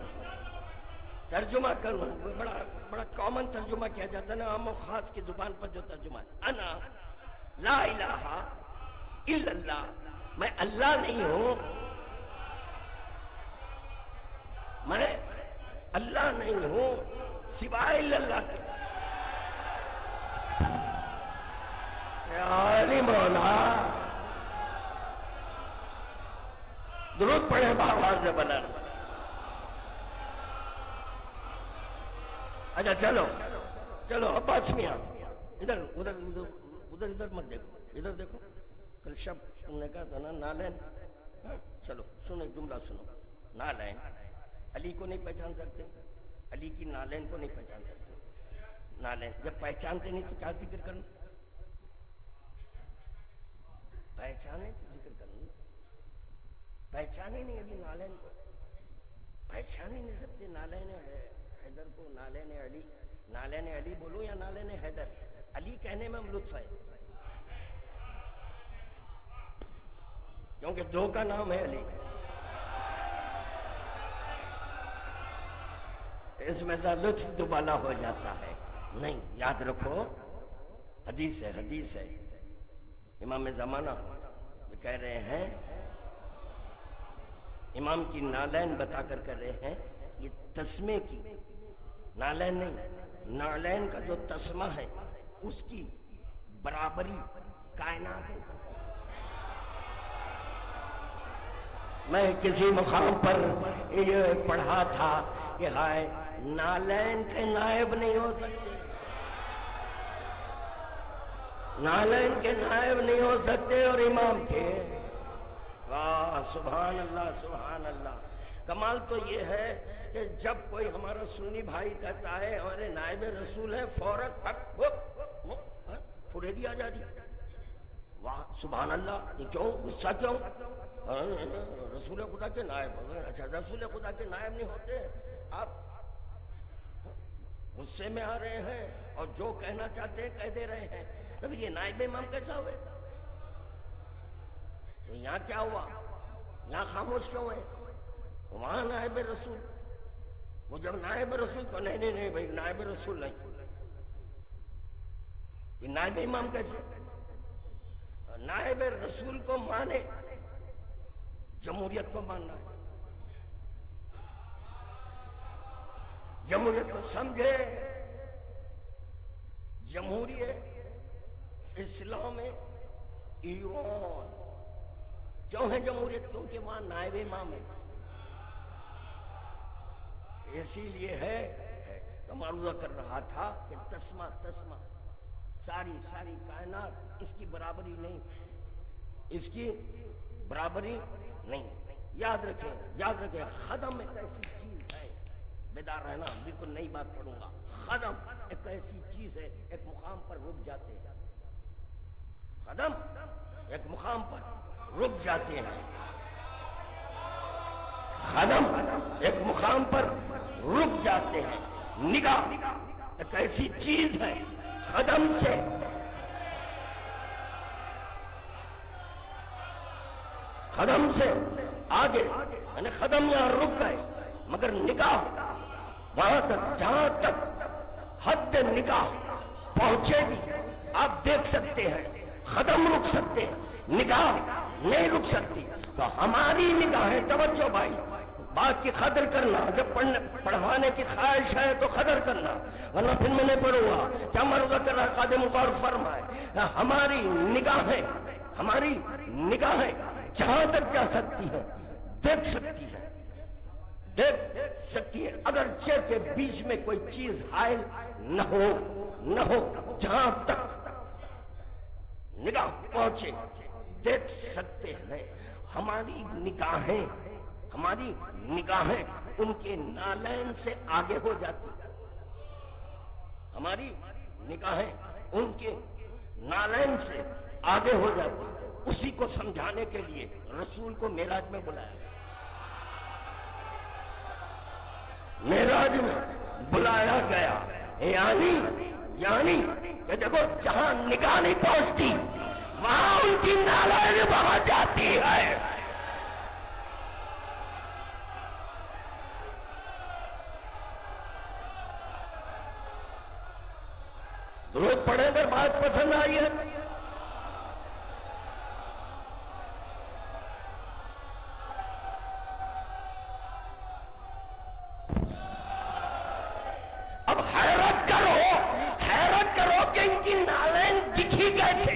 بڑا کامن ترجمہ کیا جاتا ہے نا، عام و خاص کی زبان پر جو ترجمہ ہے، انا لا الہ الا اللہ، میں اللہ نہیں ہوں، میں اللہ نہیں ہوں سوائے اللہ کے۔ علی مولا درود پڑھے باواز بلند۔ اچھا چلو عباس میاں ادھر مت دیکھو، ادھر دیکھو، کل شب تم نے کہا تھا نا نالین، چلو سنو ایک جملہ سنو، نالین علی کو نہیں پہچان سکتے، علی کی نالین کو نہیں پہچان سکتے، نالین جب پہچانتے نہیں تو کیا ذکر کرنا؟ پہچانے تو ذکر کرنا، پہچانے نہیں ابھی نالین کو، پہچانے نہیں سکتے نالین حیدر کو، نالین علی بولو یا نالین حیدر، علی کہنے میں لطف ہے کیونکہ دو کا نام ہے علی، اس میں لطف دوبالا ہو جاتا ہے۔ نہیں، یاد رکھو، حدیث ہے، امام زمانہ کہہ رہے ہیں، امام کی نالین بتا کر کہہ رہے ہیں یہ تسمے کی نالین نہیں، نالین کا جو تسمہ ہے اس کی برابری کائنات میں۔ میں کسی مقام پر یہ پڑھا تھا کہ ہائے نالین کے نائب نہیں ہو سکتے، نالین کے نائب نہیں ہو سکتے اور امام کے، واہ سبحان اللہ سبحان اللہ۔ کمال تو یہ ہے کہ جب کوئی ہمارا سنی بھائی کہتا ہے ہمارے نائب رسول ہے، فوراً پھریدی آ جاتی، واہ سبحان اللہ، یہ کیوں غصہ کیوں؟ رسول خدا کے نائب، اچھا رسول خدا کے نائب نہیں ہوتے، آپ غصے میں آ رہے ہیں اور جو کہنا چاہتے ہیں کہہ دے رہے ہیں، تب یہ نائب امام کیسا ہوئے؟ تو یہاں کیا ہوا؟ یہاں خاموش کیوں ہے؟ وہاں نائب رسول، وہ جب نائب رسول کو نہیں بھائی نائب رسول نہیں، یہ نائب امام کیسے؟ نائب رسول کو مانے، جمہوریت کو ماننا ہے، جمہوریت کو سمجھے، جمہوریت اسلام ایران کیوں ہے جمہوریت؟ کیونکہ وہاں نائب امام ہے، اسی لیے ہے تو معروضہ کر رہا تھا کہ تسمہ ساری کائنات اس کی برابری نہیں، اس کی برابری نہیں۔ یاد رکھیں خدم ایک ایسی چیز ہے، بیدار رہنا، بالکل نئی بات پڑھوں گا۔ خدم ایک ایسی چیز ہے، ایک مقام پر رک جاتے ہیں، خدم ایک مقام پر رک جاتے ہیں، خدم ایک مقام پر رک جاتے ہیں۔ نگاہ ایک ایسی چیز ہے، خدم سے آگے، یعنی خدم یہاں رک گئے، مگر نگاہ وہاں تک جہاں تک حد نگاہ پہنچے گی آپ دیکھ سکتے ہیں، خدم رک سکتے ہیں، نگاہ نہیں رک سکتی۔ تو ہماری نگاہ ہے، توجہ بھائی، بات کی قدر کرنا، جب پڑھوانے کی خواہش ہے تو قدر کرنا، ورنہ پھر میں نہیں پڑھوں گا۔ کیا مرضہ کر رہا خادم غور فرمائے، ہماری نگاہیں جہاں تک جا سکتی ہے، دیکھ سکتی ہے، اگرچہ کے بیچ میں کوئی چیز حائل نہ ہو، جہاں تک نگاہ پہنچے دیکھ سکتے ہیں۔ ہماری نگاہیں ان کے نالین سے آگے ہو جاتی، ہماری نگاہیں ان کے نالین سے آگے ہو جاتی۔ اسی کو سمجھانے کے لیے رسول کو معراج میں بلایا گیا، معراج میں بلایا گیا، یعنی کہ دیکھو جہاں نگاہ نہیں پہنچتی وہاں ان کی نالین پہنچ جاتی ہے۔ درود پڑھیں اگر بات پسند آئی ہے۔ اب حیرت کرو کہ ان کی نالین دکھی کیسے؟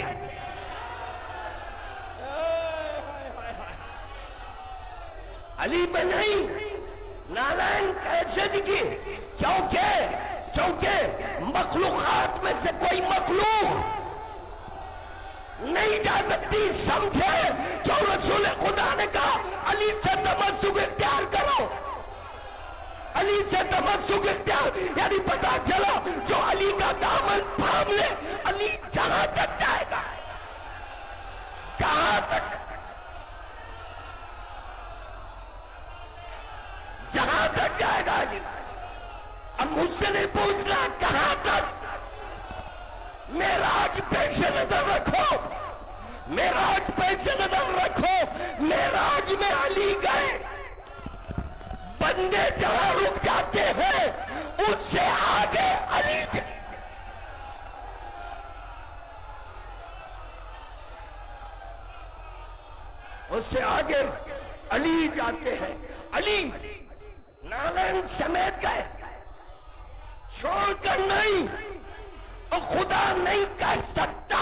علی پہ نہیں، نالین کیسے دکھی؟ کیونکہ مخلوقات میں سے کوئی مخلوق نہیں جا سکتی، سمجھے؟ کیوں رسول خدا نے کہا علی سے تمسک اختیار کرو، علی سے تمسک اختیار، یعنی پتا چلا جو علی کا دامن تھام لے علی جہاں تک جائے گا، جہاں تک جائے گا علی۔ اب مجھ سے نہیں پوچھنا کہاں تک، معراج پیش نظر رکھو، معراج میں علی گئے، بندے جہاں رک جاتے ہیں اس سے آگے علی جاتے ہیں۔ علی نالین سمیت گئے، چھوڑ کر نہیں، اور خدا نہیں کہہ سکتا،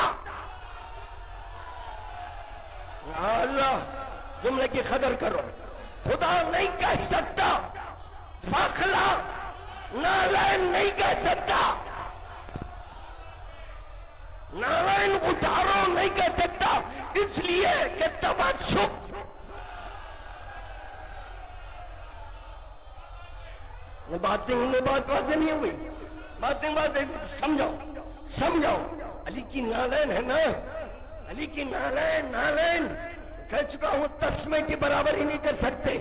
اللہ جملے کی قدر کرو، خدا نہیں کہہ سکتا، فاخلہ نالین نہیں کہہ سکتا، نالین اتارو نہیں کہہ سکتا، اس لیے کہ تمسک بات واضح نہیں ہوئی، باتیں سمجھاؤ۔ علی کی نالین ہے نا، علی کی نالین کہہ چکا ہوں، تسمے کی برابر ہی نہیں کر سکتے۔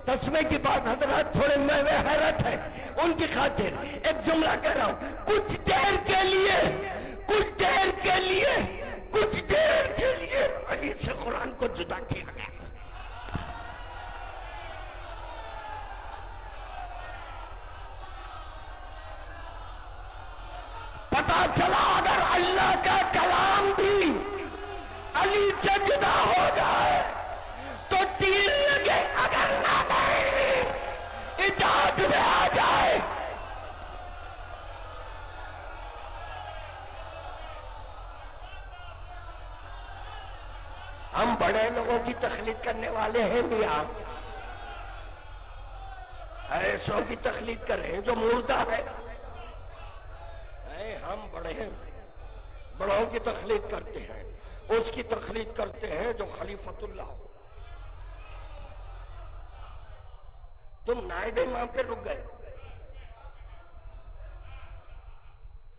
تسمے کی بات حضرات تھوڑے میوے حیرت ہے، ان کی خاطر ایک جملہ کہہ رہا ہوں، کچھ دیر کے لیے علی سے قرآن کو جدا کیا گیا۔ پتا چلا اگر اللہ کا کلام بھی علی سے جدا ہو جائے تو تیر لگے، اگر نالین اطاعت میں آ جائے۔ ہم بڑے لوگوں کی تقلید کرنے والے ہیں میاں، ایسوں کی تقلید کریں جو مردہ ہے، بڑے ہیں، بڑوں کی تقلید کرتے ہیں، اس کی تقلید کرتے ہیں جو خلیفۃ اللہ ہو۔ تم نائب امام پہ رک گئے،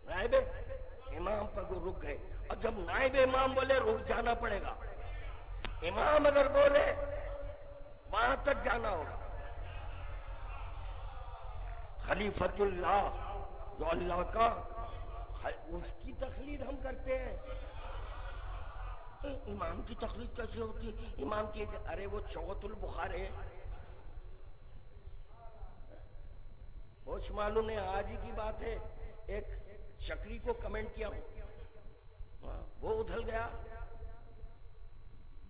نائب امام پر رک گئے، اور جب نائب امام بولے رک جانا پڑے گا، امام اگر بولے وہاں تک جانا ہوگا۔ خلیفۃ اللہ جو اللہ کا، اس کی تقلید ہم کرتے ہیں۔ امام کی تقلید کیسے ہوتی ہے؟ امام کی، ارے وہ چوغۃ البخاری ہے، ہوش معلوم ہے، آج ہی کی بات ہے، ایک شکری کو کمنٹ کیا ہوں، وہ ادھل گیا،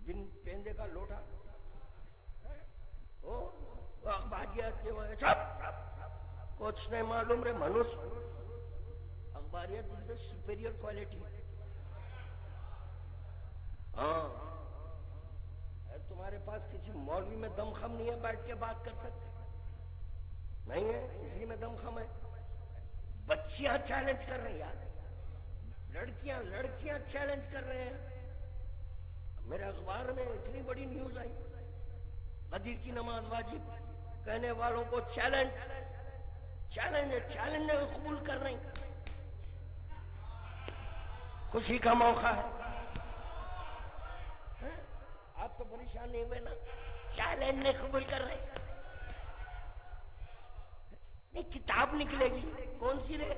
بن پیندے کا لوٹا، وہ اخباریات کے وہ کچھ نہیں معلوم رے منوس، اخباریات از دا سپیریئر کوالٹی۔ ہاں تمہارے پاس کسی مولوی میں دم خم نہیں ہے بیٹھ کے بات کر سکتے؟ نہیں ہے، کسی میں دم خم ہے؟ بچیاں چیلنج کر رہی ہیں، لڑکیاں چیلنج کر رہے ہیں۔ میرے اخبار میں اتنی بڑی نیوز آئی، غدیر کی نماز واجب کہنے والوں کو چیلنج قبول کر رہی، خوشی کا موقع ہے۔ آپ تو پریشان نہیں ہوئے نا، چیلنج نہیں قبول کر رہے؟ نہیں، کتاب نکلے گی، کون سی رے؟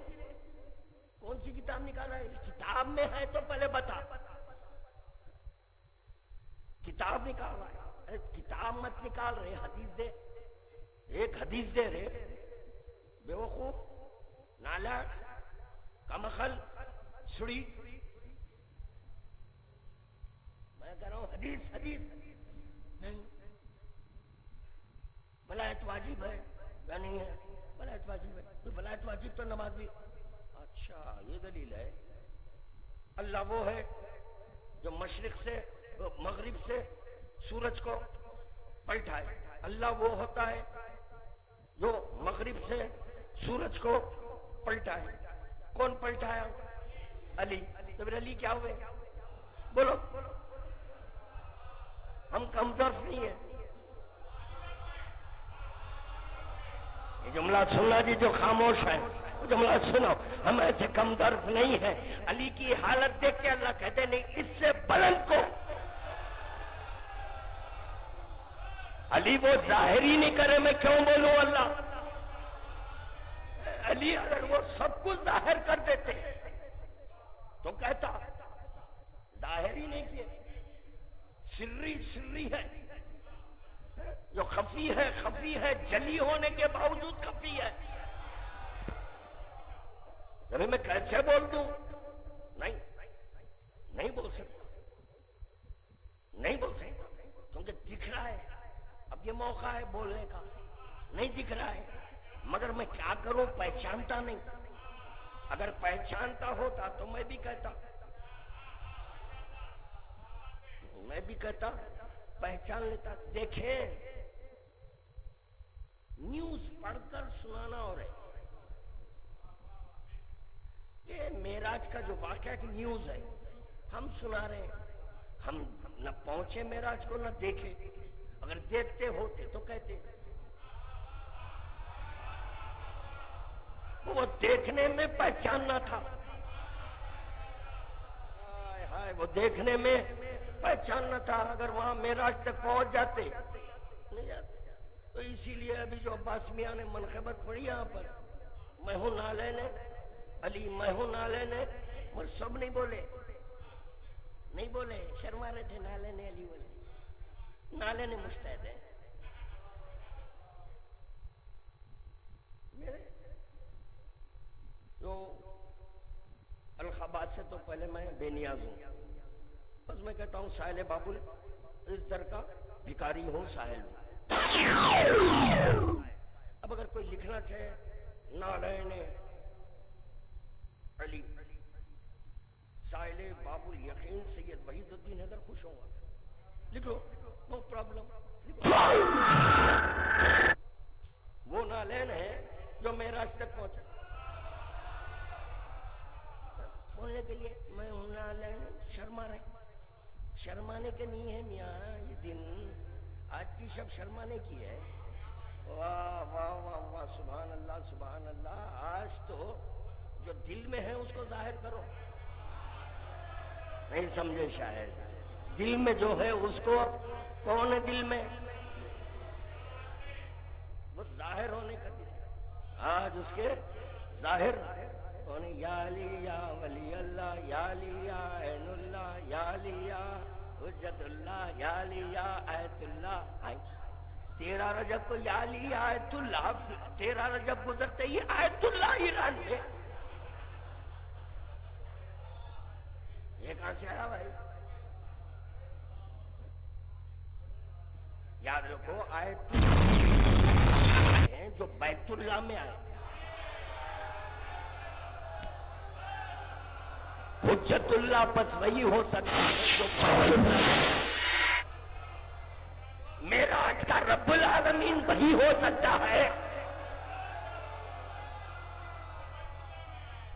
کون سی کتاب نکالا ہے؟ کتاب میں ہے تو پہلے بتا، کتاب نکال رہا ہے؟ ارے کتاب مت نکال رہے، حدیث دے، ایک حدیث دے رہے، بے وقوف، نالائق، کمعقل، سڑی۔ میں کہہ رہا ہوں حدیث نہیں، ولایت واجب ہے یا نہیں ہے؟ ولایت واجب ہے، ولایت واجب تو نماز بھی۔ اچھا یہ دلیل ہے؟ اللہ وہ ہے جو مشرق سے مغرب سے سورج کو پلٹائے، اللہ وہ ہوتا ہے جو مغرب سے سورج کو پلٹائے۔ کون پلٹایا؟ علی۔ تو پھر علی کیا ہوئے؟ بولو، ہم کم ظرف نہیں ہیں۔ یہ جملہ سننا جی جو خاموش ہیں، وہ جملہ سنو، ہم ایسے کم ظرف نہیں ہیں۔ علی کی حالت دیکھ کے اللہ کہتے نہیں اس سے بلند کو۔ علی وہ ظاہر ہی نہیں کرے، میں کیوں بولوں اللہ؟ علی اگر وہ سب کچھ ظاہر کر دیتے تو کہتا، ظاہر ہی نہیں کیے، سری ہے، جو خفی ہے، جلی ہونے کے باوجود خفی ہے۔ ابھی میں کیسے بول دوں؟ نہیں بول سکتا، کیونکہ دکھ رہا ہے، اب یہ موقع ہے بولنے کا، نہیں دکھ رہا ہے، مگر میں کیا کروں، پہچانتا نہیں۔ اگر پہچانتا ہوتا تو میں بھی کہتا، پہچان لیتا۔ دیکھیں، نیوز پڑھ کر سنانا ہو رہے، یہ معراج کا جو واقعہ کی نیوز ہے ہم سنا رہے ہیں، ہم نہ پہنچے معراج کو نہ دیکھے، اگر دیکھتے ہوتے تو کہتے۔ وہ دیکھنے میں پہچاننا تھا، وہ دیکھنے میں پہچاننا تھا، اگر وہاں معراج تک پہنچ جاتے نہیں جاتے۔ تو اسی لیے ابھی جو عباس میاں نے منقبت پڑھی یہاں پر، میں ہوں نالے نے علی، میں ہوں نالے نے، اور سب نہیں بولے، شرما رہے تھے، نالے نے علی بولے، نالے نے مستعد ہے۔ میرے جو الخبات سے تو پہلے میں بے نیاز ہوں، بس میں کہتا ہوں ساحل بابل اس در کا بھکاری ہوں، ساحل ہوں۔ اب اگر کوئی لکھنا چاہے نالین علی ساحل بابل یقین سید وحید الدین حیدر، خوش ہوں گا، لکھ لو، نو پرابلم۔ وہ نالین ہے جو معراج تک پہنچا، ہونے کے لیے میں شرما رہے. شرمانے کے نہیں ہے میاں یہ دن. آج کی شب شرمانے کی ہے. واہ واہ واہ واہ, سبحان اللہ سبحان اللہ. آج تو جو دل میں ہے اس کو ظاہر کرو. نہیں سمجھے شاید. دل میں جو ہے اس کو, کون ہے دل میں, وہ ظاہر ہونے کا دل. آج اس کے ظاہر ہونے. یا علی یا ولی اللہ, یا علی یا عین اللہ, یا علی یا حجت اللہ, یا علی یا آیت اللہ. 13 رجب کو یا علی یا آیت اللہ, 13 رجب گزرتے ہی آیت اللہ ایران میں. یہ کہاں سے آیا بھائی؟ یاد رکھو آیت اللہ جو بیت اللہ میں آئے. حجت اللہ بس وہی ہو سکتا ہے جو بیت اللہ میں. معراج کا رب العالمین وہی ہو سکتا ہے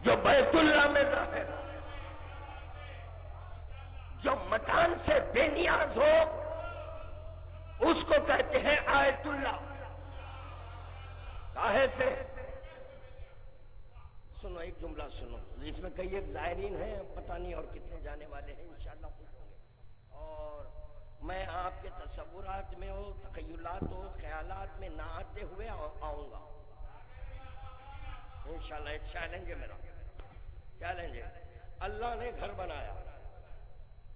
جو بیت اللہ میں ظاہر. جو مکان سے بے نیاز ہو اس کو کہتے ہیں آیت اللہ. کاہے سے؟ سنو ایک جملہ سنو, اس میں کئی ایک زائرین ہیں, پتہ نہیں اور کتنے جانے والے ہیں, انشاءاللہ پوچھوں گے. اور میں آپ کے تصورات میں ہو, تخیلات ہو, خیالات میں نہ آتے ہوئے آؤں گا انشاءاللہ. ایک چیلنج ہے میرا, چیلنج ہے. اللہ نے گھر بنایا,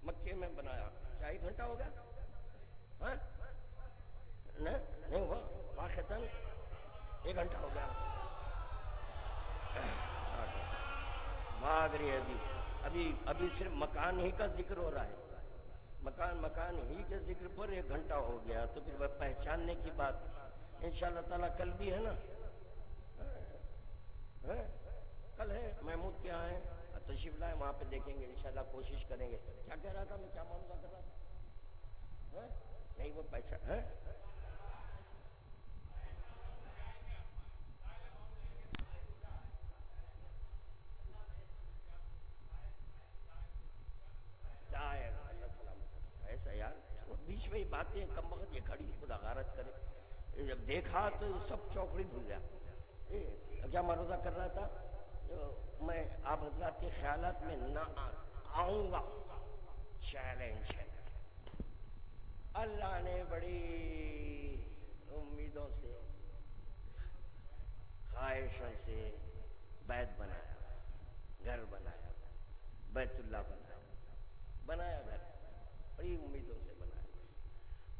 مکے میں بنایا, کیا 1 گھنٹہ ہو گیا؟ ہاں نہیں ہوا واقعتاً 1 گھنٹہ ہو گیا. مادری ابھی صرف مکان ہی کا ذکر ہو رہا ہے. مکان ہی کے ذکر پر 1 گھنٹہ ہو گیا. تو پھر پہچاننے کی بات انشاءاللہ تعالیٰ کل بھی ہے نا, کل ہے. محمود کیا ہے, تشریف لائے, وہاں پہ دیکھیں گے انشاءاللہ, کوشش کریں گے. کیا کہہ رہا تھا میں, کیا معاملہ کر رہا تھا؟ نہیں وہ پہچان ہے. ایسا یار بیچ میں ہی باتیں کم وقت یہ کھڑی, خدا غارت کرے. جب دیکھا تو سب چوکڑی بھول گیا. کیا معروضہ کر رہا تھا؟ میں آپ حضرات کے خیالات میں نہ آؤں گا. چیلنج ہے. اللہ نے بڑی امیدوں سے, خواہشوں سے بیت بنایا, گھر بنایا, بیت اللہ بنایا گھر, بڑی امیدوں سے بنایا.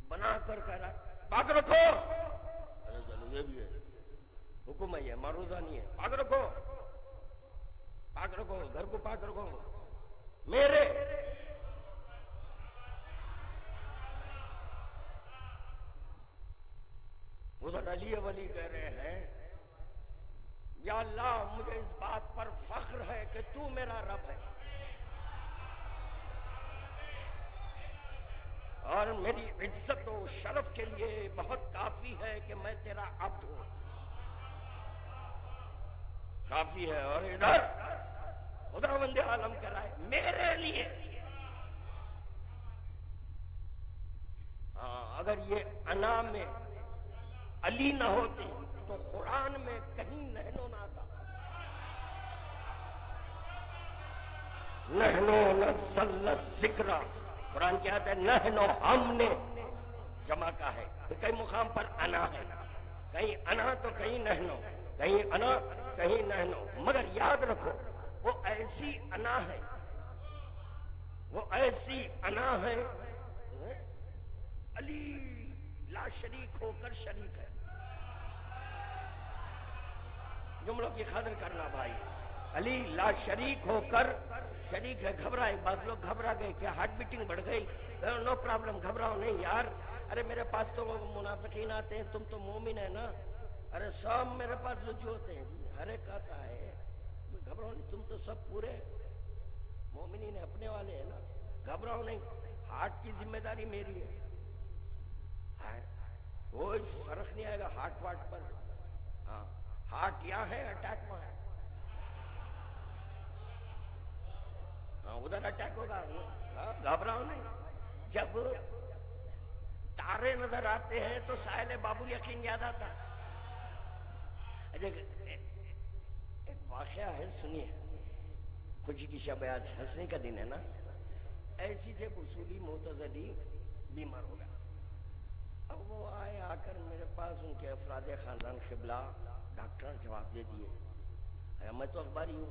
بنا کر کہہ رہا پاک رکھو. ارے چلو یہ بھی ہے, حکم ہے, یہ معروضہ نہیں ہے. پاک رکھو, پاک رکھو, گھر کو پاک رکھو. میرے ادھر علی ولی کہہ رہے ہیں, یا اللہ مجھے اس بات پر فخر ہے کہ تو میرا رب ہے, اور میری عزت و شرف کے لیے بہت کافی ہے کہ میں تیرا عبد ہوں. کافی ہے. اور ادھر خداوند عالم کہہ رہا ہے میرے لیے. اگر یہ انا میں علی نہ ہوتی تو قرآن میں کہیں نحنو نہ آتا. نحنو نزلنا الذکر, قرآن کیا ہے, نحنو ہم نے, جمع کا ہے. تو کئی مقام پر انا ہے, کہیں انا تو کہیں نحنو, کہیں انا کہیں نحنو. مگر یاد رکھو وہ ایسی انا ہے, وہ ایسی انا ہے, علی لا شریک ہو کر شریک ہے. جملوں کی قدر کرنا بھائی. علی لا شریک ہو کر شریک ہے. گھبرائے, بعض لوگ گھبرا گئے کہ ہارٹ بیٹنگ بڑھ گئی. نو پرابلم, گھبراؤ نہیں یار. ارے میرے پاس تو منافقین آتے ہیں, تم تو مومن ہے نا. ارے سب میرے پاس رجوع ہوتے ہیں. ارے کہتا ہے گھبراؤ نہیں, تم تو سب پورے مومنین اپنے والے ہیں نا, گھبراؤ نہیں. ہارٹ کی ذمہ داری میری ہے, کوئی فرق نہیں آئے گا ہارٹ واٹ پر. ہاں ہارٹ یہاں ہے, اٹیک وہاں ہے. ادھر اٹیک ہوگا، گھبراؤ نہیں. جب تارے نظر آتے ہیں تو ساحل باب الیقین یاد آتا. ایک واقعہ ہے، سنیے. خوشی کی شب ہے، آج ہنسنے کا دن ہے نا. ایسی جب اصولی معتزلی بیمار ہو گیا. اب وہ آئے، آ کر میرے پاس ان کے افراد خاندان قبلہ ڈاکٹر جواب دے دیے. میں تو اخباری ہوں.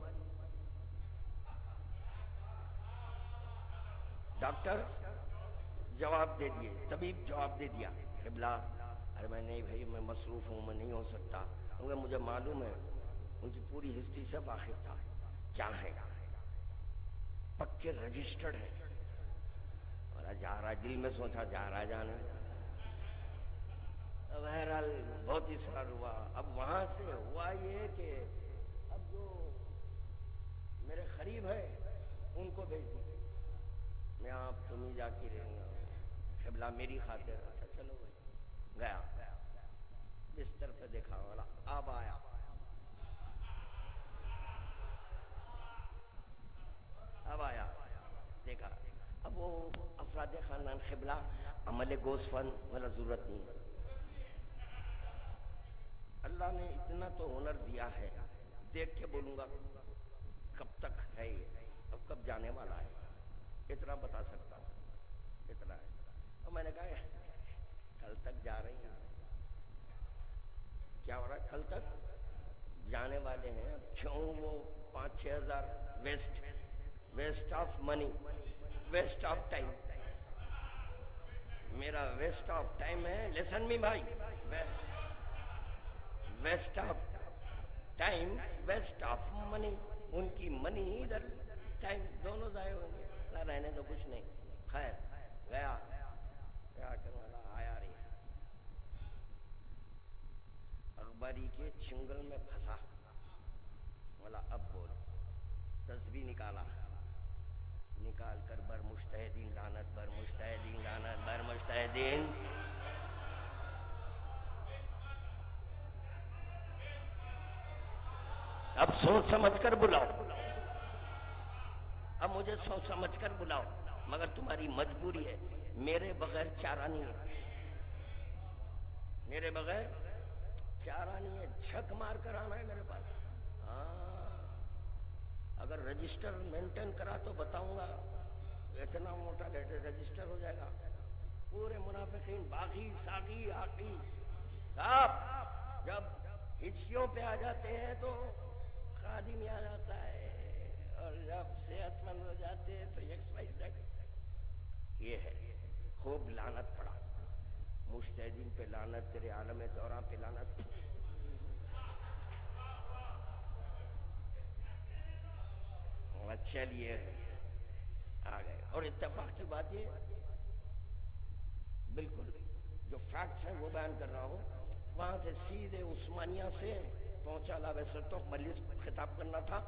ڈاکٹر جواب دے دیے، طبیب جواب دے دیا. قبلہ ارے میں نہیں بھائی، میں مصروف ہوں، میں نہیں ہو سکتا. کیونکہ مجھے معلوم ہے ان کی پوری ہسٹری سے واقف تھا. کیا ہے؟ پکے رجسٹرڈ ہے. اور جا رہا ہے، دل میں سوچا جا رہا ہے جانے. بہرحال بہت اصرار ہوا. اب وہاں سے ہوا یہ کہ اب جو میرے قریب ہے ان کو بھیج دی. میں آپ تم ہی جا کے رہوں گا، قبلہ میری خاطر. اچھا چلو بھائی. گیا بستر پہ دیکھا والا. اب آیا، اب آیا دیکھا. اب وہ افراد خاندان قبلہ عمل گوسفند والا ضرورت نہیں ہے. اللہ نے اتنا تو ہنر دیا ہے، دیکھ کے بولوں گا کب تک ہے یہ، اب کب جانے والا ہے، اتنا بتا سکتا ہوں. اتنا ہے. اور میں نے کہا کل تک جا رہی ہیں. کیا ہو رہا ہے؟ کل تک جانے والے ہیں. کیوں؟ وہ 5-6 ہزار waste of money, waste of time. میرا ویسٹ آف ٹائم ہے. لسن می بھائی، waste of time, waste of money. ان کی منی ادھر، ٹائم دونوں ضائع ہوں گے. نہ رہنے تو کچھ نہیں. خیر گیا، کیا کرنے والا آیا رہی. اخباری کے چنگل میں پھنسا والا. اب بول. تسبیح نکالا، نکال کر بر مجتہدین لعنت، بر مجتہدین لعنت، بر مجتہدین. اب سوچ سمجھ کر بلاؤ. اب مجھے سوچ سمجھ کر بلاؤ، مگر تمہاری مجبوری ہے. میرے بغیر چارہ نہیں ہے، میرے بغیر چارہ نہیں ہے. جھک مار کر آنا ہے میرے پاس. ہاں، اگر رجسٹر مینٹین کرا تو بتاؤں گا. اتنا موٹا رجسٹر ہو جائے گا. پورے منافقین، باغی، ساقی، آقی صاحب جب ہچکیوں پہ آ جاتے ہیں تو خادم آ جاتا ہے، اور جب صحت مند ہو جاتے ہیں تو XYZ. یہ ہے. خوب لعنت پڑا. مجتہدین پہ لعنت، تیرے عالم دوراں پہ لعنت. چلیے آ گئے. اور اتفاق کی بات یہ، بالکل جو فیکٹس ہیں وہ بیان کر رہا ہوں. وہاں سے سیدھے عثمانیہ سے پہنچا. لا ویسے تو مجلس خطاب کرنا تھا،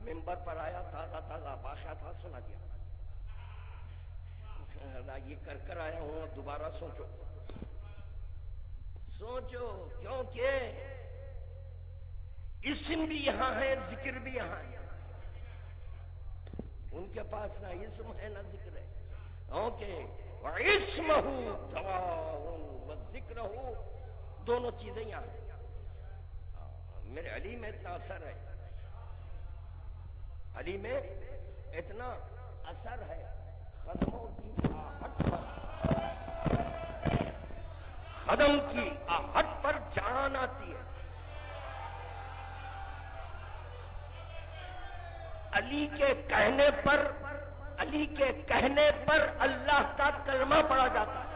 ممبر پر آیا، تازہ واقعہ تھا، سنا دیا. یہ کر آیا ہوں. اب دوبارہ سوچو، کیونکہ اسم بھی یہاں ہے، ذکر بھی یہاں ہے. ان کے پاس نہ اسم ہے نہ ذکر ہے. کیونکہ وَعِسْمَهُ دَوَاءٌ وَذِكْرَهُ، دونوں چیزیں یہاں ہیں. میرے علی میں اتنا اثر ہے، علی میں اتنا اثر ہے. قدموں کی آہٹ پر، قدم کی آہٹ پر جان آتی ہے. علی کے کہنے پر، علی کے کہنے پر اللہ کا کلمہ پڑھا جاتا ہے.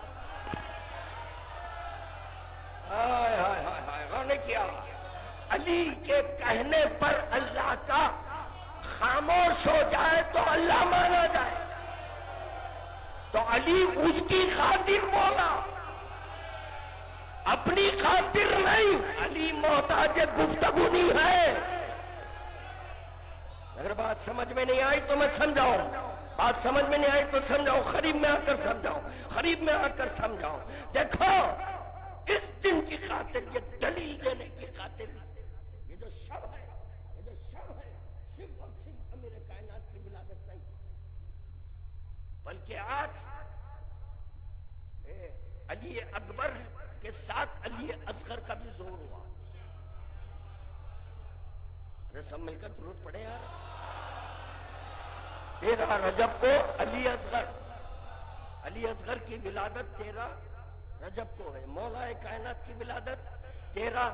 ہائے ہائے ہائے ہائے، غور نے کیا. علی کے کہنے پر اللہ کا، خاموش ہو جائے تو اللہ مانا جائے. تو علی اس کی خاطر بولا، اپنی خاطر نہیں. علی محتاج گفتگو نہیں ہے. اگر بات سمجھ میں نہیں آئی تو میں سمجھاؤں، بات سمجھ میں نہیں آئی تو سمجھاؤں. قریب میں آ کر سمجھاؤں، قریب میں آ کر سمجھاؤں. دیکھو اس دن کی خاطر، یہ دلیل دینے کی خاطر، یہ جو شب ہے، یہ جو شب ہے، صرف اور صرف امیر کائنات کی ولادت نہیں. اصغر کا بھی ظہور ہوا. ارے سب مل کر درود پڑھے یار. 13 رجب کو علی اصغر کی ولادت 13 رجب کو ہے. مولا کائنات کی ولادت 13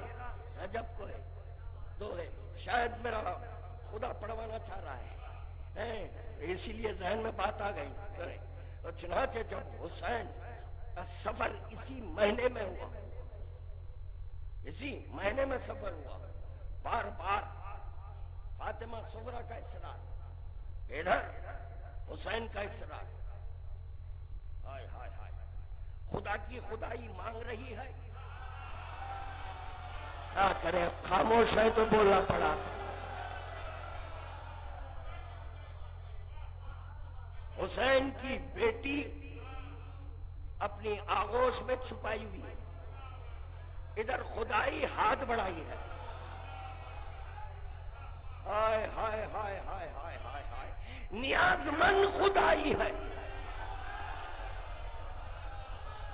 رجب کو ہے. 2 ہے. شاید میرا خدا پڑھوانا چاہ رہا ہے, اسی لیے ذہن میں بات آ گئی. اور چنانچہ جب حسین سفر اسی مہینے میں ہوا, اسی مہینے میں سفر ہوا, بار بار فاطمہ صغرا کا اصرار, ادھر حسین کا اصرار. ہائے ہائے ہائے, خدا کی خدائی مانگ رہی ہے. کیا کرے, خاموش ہے تو بولنا پڑا. حسین کی بیٹی اپنی آغوش میں چھپائی ہوئی ہے, ادھر خدائی ہاتھ بڑھائی ہے. ہائے ہائے ہائے ہائے ہائے ہائے ہائے, نیاز مند خدائی ہے.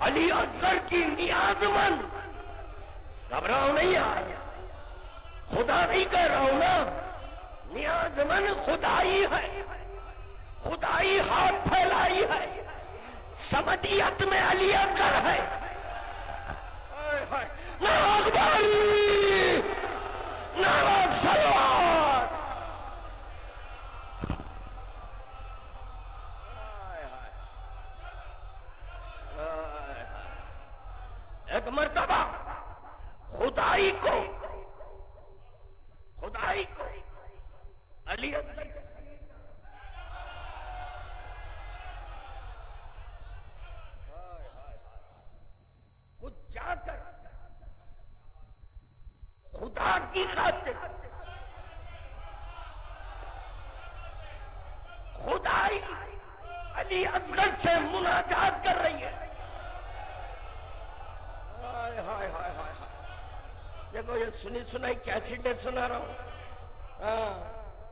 علی اصغر کی نیاز مند. گھبراؤ نہیں یار, خدا نہیں کہہ رہا ہوں نا, نیاز مند خدائی ہے. خدائی ہاتھ پھیلائی ہے. سمدیت میں علی اصغر ہے. نعرہ اقبال, نعرہ صلوات. ایک مرتبہ خدائی کو علی اصغر کچھ جا کر خدا کی خاطر خدائی علی اصغر سے مناجات کر رہی ہے. ہائے ہائے ہائے ہائے, دیکھو یہ سنی سنائی کیسٹیں سنا رہا ہوں.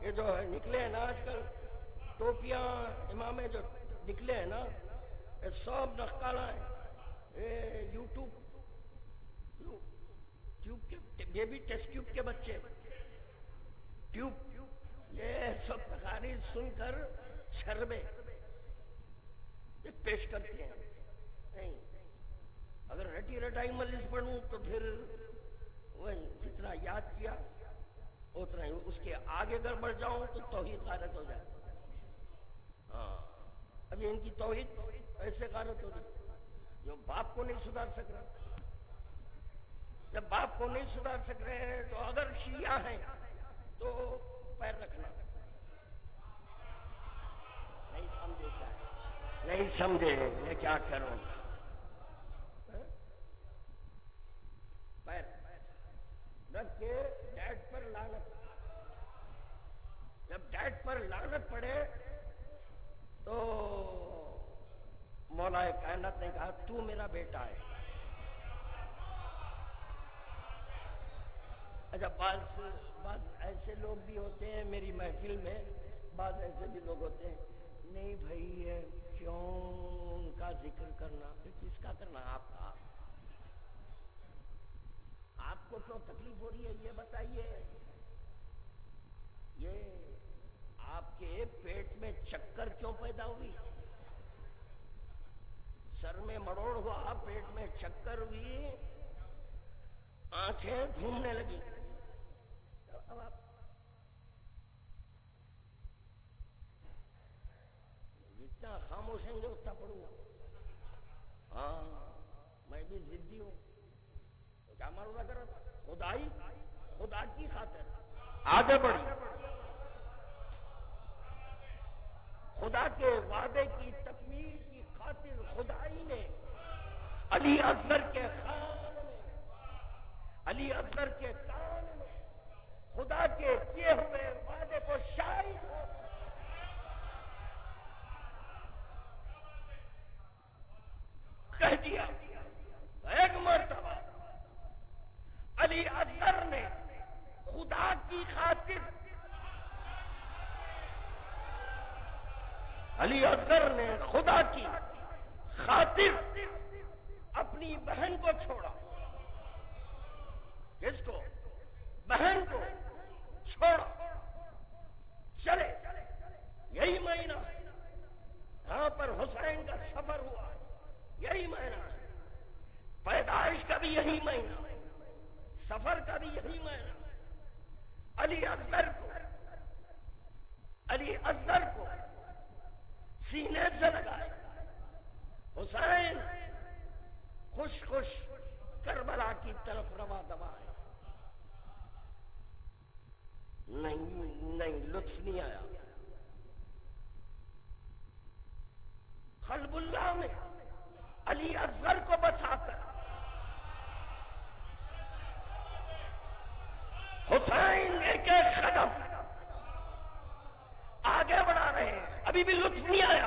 یہ جو نکلے ہیں نا آج کل ٹوپیاں امامے جو نکلے ہیں نا, یہ سب نخکالا ہیں. یہ یوٹیوب کے بیبی ٹیسٹ ٹیوب کے بچے ٹیوب, یہ سب تقاریر سن کر شربے پیش کرتے ہیں. نہیں, اگر رٹی رٹائی مجلس پڑھوں تو پھر وہی جتنا یاد کیا اتنا ہی, اس کے آگے اگر بڑھ جاؤں تو توحید غارت ہو جائے. ابھی ان کی توحید ایسے غارت ہو جائے جو باپ کو نہیں سدھار سک رہا. جب باپ کو نہیں سدھار سک رہے ہیں تو اگر شیعہ ہیں تو پیر رکھنا. نہیں سمجھے شاید, نہیں سمجھے, میں کیا کروں. پیر رکھ کے ڈیڈ پر لعنت. جب ڈیڈ پر لعنت پڑے تو مولا کائنات نے کہا تو میرا بیٹا ہے. اچھا, بعض ایسے لوگ بھی ہوتے ہیں میری محفل میں, بعض ایسے بھی لوگ ہوتے ہیں, نہیں بھائی کیوں ان کا ذکر کرنا, پھر کس کا کرنا, آپ کا. آپ کو کیوں تکلیف ہو رہی ہے یہ بتائیے. یہ آپ کے پیٹ میں چکر کیوں پیدا ہوئی, سر میں مروڑ ہوا, پیٹ میں چکر ہوئی, آنکھیں گھومنے لگی. اب آپ جتنا خاموش ہیں گے اتنا پڑھوں گا. ہاں, میں بھی ضدی ہوں. تو کیا معلوم کر رہا تھا, خدائی خدا کی خاطر آگے بڑھی. خدا کے وعدے کی تکمیل کی خاطر خدائی نے علی اصغر کے خان میں, علی اصغر کے کان میں خدا کے کیے ہوئے وعدے کو شاہد ہو کہہ دیا. ایک مرتبہ علی اصغر نے خدا کی خاطر, علی اصغر نے خدا کی خاطر اپنی بہن کو چھوڑا. کس کو؟ بہن کو چھوڑو، چلے، یہی مہینہ ہے یہاں پر حسین کا سفر ہوا، یہی مہینہ ہے، پیدائش کا بھی یہی مہینہ، سفر کا بھی یہی مہینہ۔ علی اصغر کو سینے سے لگائے، حسین خوش خوش کربلا کی طرف رواں دوا ہے۔ نہیں لطف نہیں آیا۔ قلب اللہ میں علی اصغر کو بچا کر حسین ایک ایک قدم آگے بڑھا رہے ہیں، ابھی بھی لطف نہیں آیا۔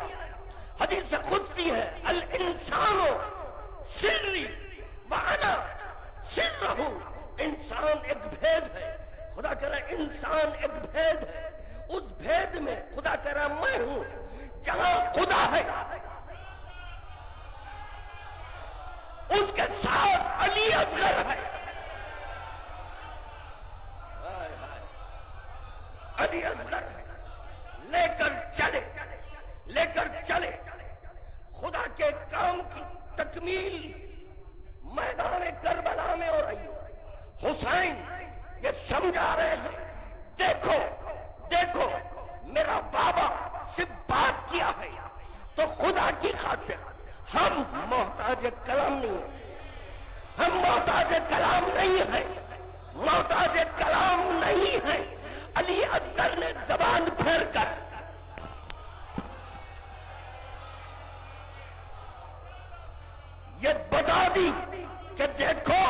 حدیث قدسی ہے، الانسان سری وانا سرہ، انسان ایک بھید ہے، خدا کہہ رہا انسان ایک بھید ہے، اس بھید میں خدا کہہ رہا میں ہوں، جہاں خدا ہے اس کے ساتھ علی اصغر ہے۔ علی اصغر ہے، لے کر چلے خدا کے کام کی تکمیل میدان کربلا میں ہو رہی ہو۔ حسین یہ سمجھا رہے ہیں، دیکھو میرا بابا سے بات کیا ہے تو خدا کی خاطر ہم محتاج کلام نہیں ہیں، ہم محتاج کلام نہیں ہیں، محتاج کلام نہیں ہیں۔ علی اصغر نے زبان پھیر کر یہ بتا دی کہ دیکھو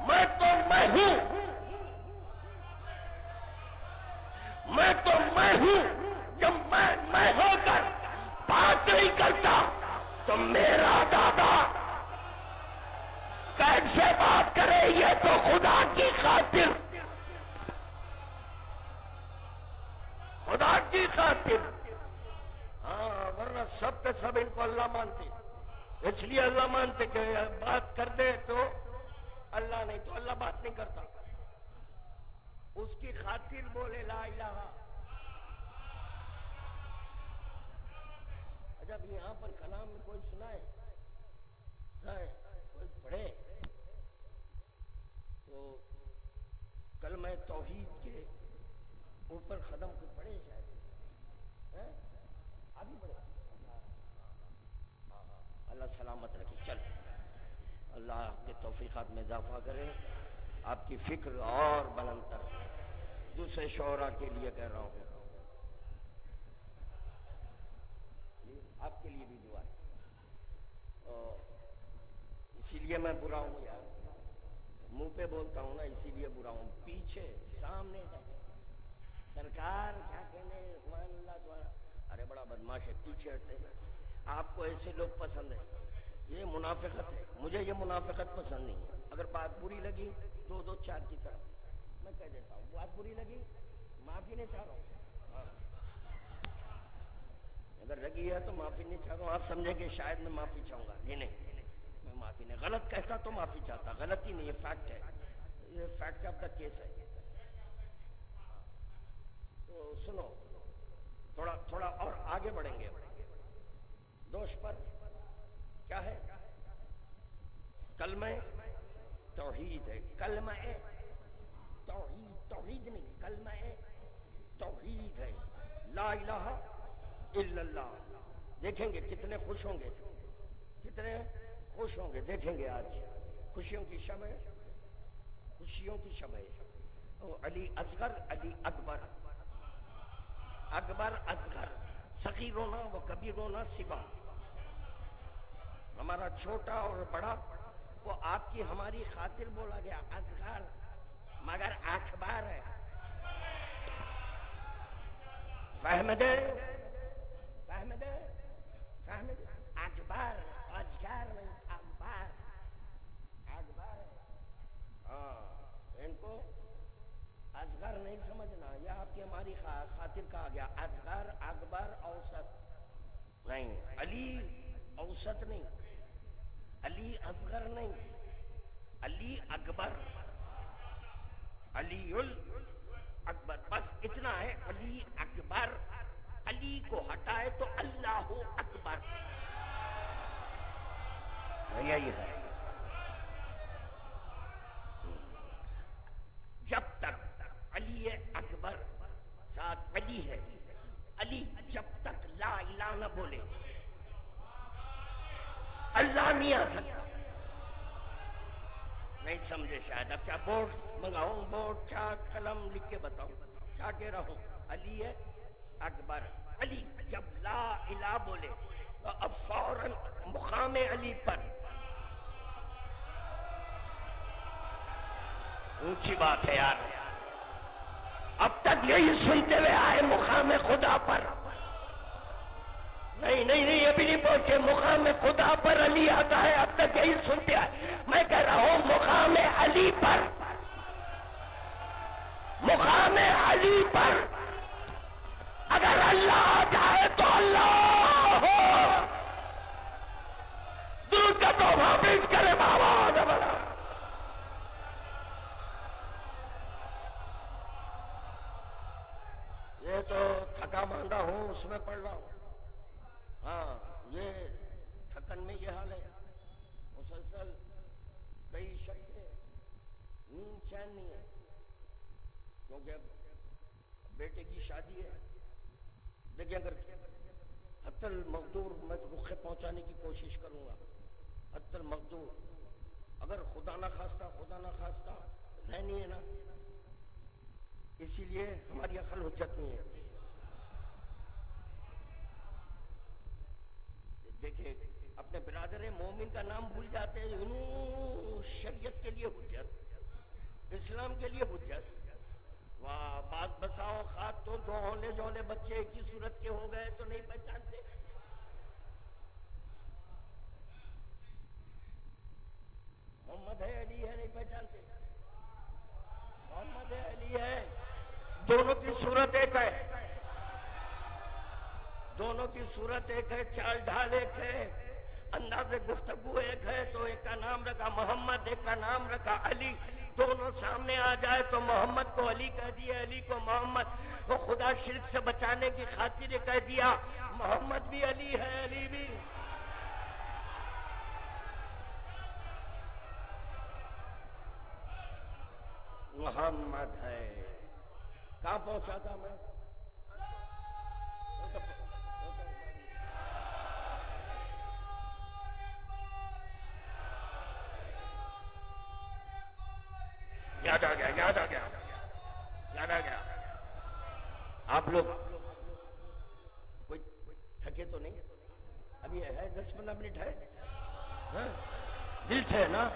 میں تو میں ہوں، جب میں ہو کر بات نہیں کرتا تو میرا دادا کیسے بات کرے؟ یہ تو خدا کی خاطر ہاں، ورنہ سب کے سب ان کو اللہ مانتے، اس لیے اللہ مانتے کہ بات کر دے تو اللہ، نہیں تو اللہ بات نہیں کرتا، اس کی خاطر بولے لا الہ۔ جب یہاں پر کلام میں کوئی سنائے کوئی پڑھے تو کلمہ توحید کے اوپر قدم کو پڑھے، شاید ابھی پڑھے، اللہ سلامت رکھے۔ چل، اللہ آپ کے توفیقات میں اضافہ کرے، آپ کی فکر اور بلند کر۔ دوسرے شعراء کے لیے کہہ رہا ہوں، آپ کے لیے بھی دعا ہے، اسی لیے میں برا ہوں یار، منہ پہ بولتا ہوں نا، اسی لیے برا ہوں، پیچھے سامنے ہے سرکار کیا کہنے، سبحان اللہ سبحان، ارے بڑا بدماش ہے، پیچھے ہٹتے ہیں۔ آپ کو ایسے لوگ پسند ہیں، یہ منافقت ہے، مجھے یہ منافقت پسند نہیں ہے۔ اگر بات بری لگی دو چار کی طرف میں کہہ دیتا ہوں، بات بری لگی معافی نہیں چاہ رہا ہوں، ہاں اگر لگی ہے تو معافی نہیں چاہ رہا ہوں، آپ سمجھیں کہ شاید میں معافی چاہوں گا، نہیں میں معافی نہیں، غلط کہتا تو معافی چاہتا، غلطی نہیں، یہ فیکٹ ہے، یہ فیکٹ آف دا کیس ہے۔ تو سنو، تھوڑا اور آگے بڑھیں گے، دوش پر کیا ہے؟ کلمہ توحید ہے، کلمہ توحید نہیں، کلمہ توحید ہے، لا الہ الا اللہ۔ دیکھیں گے کتنے خوش ہوں گے، دیکھیں گے آج خوشیوں کی شب ہے، علی اصغر، علی اکبر اصغر، صغیرنا و کبیرنا سوا، ہمارا چھوٹا اور بڑا وہ آپ کی ہماری خاطر بولا گیا، اصغر مگر اکبر ہے، فہم دے اکبر، اصغر نہیں، اکبر، ہاں ان کو اصغر نہیں سمجھنا، یہ آپ کی ہماری خاطر کہا گیا، اصغر اکبر اوسط نہیں، علی اوسط نہیں، علی اصغر نہیں، علی اکبر، علی اکبر، بس اتنا ہے. علی اکبر، علی کو ہٹائے تو اللہ اکبر، یہی ہے. جب تک علی اکبر ذات علی ہے، علی جب تک لا الہ نہ بولے اللہ نہیں آ سکتا. نہیں سمجھے شاید. اب کیا بورڈ منگاؤں؟ بورڈ، چاک، قلم لکھ کے بتاؤں کیا کہہ رہا ہوں؟ علی ہے اکبر. علی جب لا الہ بولے تو اب فوراً مقام علی پر اونچی بات ہے یار. اب تک یہی سنتے ہوئے آئے مقام خدا پر. نہیں نہیں نہیں، ابھی نہیں پہنچے. مقام خدا پر علی آتا ہے، اب تک یہی سنتے آئے. میں کہہ رہا ہوں مقام علی پر، مقام علی پر اگر اللہ آ جائے تو اللہ ہو. درود کا تحفہ پیش کرے بابا بڑا. یہ تو تھکا ماندہ ہوں اس میں پڑھ رہا ہوں. ہاں یہ تھکن میں یہ حال ہے. مسلسل کئی شخص نیند چین نہیں ہے، کیونکہ اب بیٹے کی شادی ہے. دیکھیں اگر حتی المقدور میں رخ پہنچانے کی کوشش کروں گا، حتی المقدور. اگر خدا نہ خواستہ ذہنی ہے نا، اسی لیے ہماری عقل حجت نہیں ہے. دیکھیں اپنے برادر مومن کا نام بھول جاتے ہیں. شریعت کے لیے حجت، اسلام کے لیے حجت. واہ، بات بساؤ خات تو دو ہونے جونے بچے ایک ہی صورت کے ہو گئے تو نہیں پہچانتے. محمد ہے علی ہے نہیں پہچانتے. محمد ہے علی ہے، دونوں کی صورت ایک ہے، دونوں کی صورت ایک ہے، چال ڈھال ایک ہے، انداز گفتگو ایک ہے. تو ایک کا نام رکھا محمد، ایک کا نام رکھا علی. دونوں سامنے آ جائے تو محمد کو علی کہہ دیا، علی کو محمد. وہ خدا شرک سے بچانے کی خاطر کہہ دیا محمد بھی علی ہے، علی بھی. محمد ہے. کہاں پہنچا تھا میں؟ یاد آ گیا. آپ لوگ کوئی تھکے تو نہیں؟ ابھی ہے 10-15 منٹ ہے. ہاں دل سے ہے نا.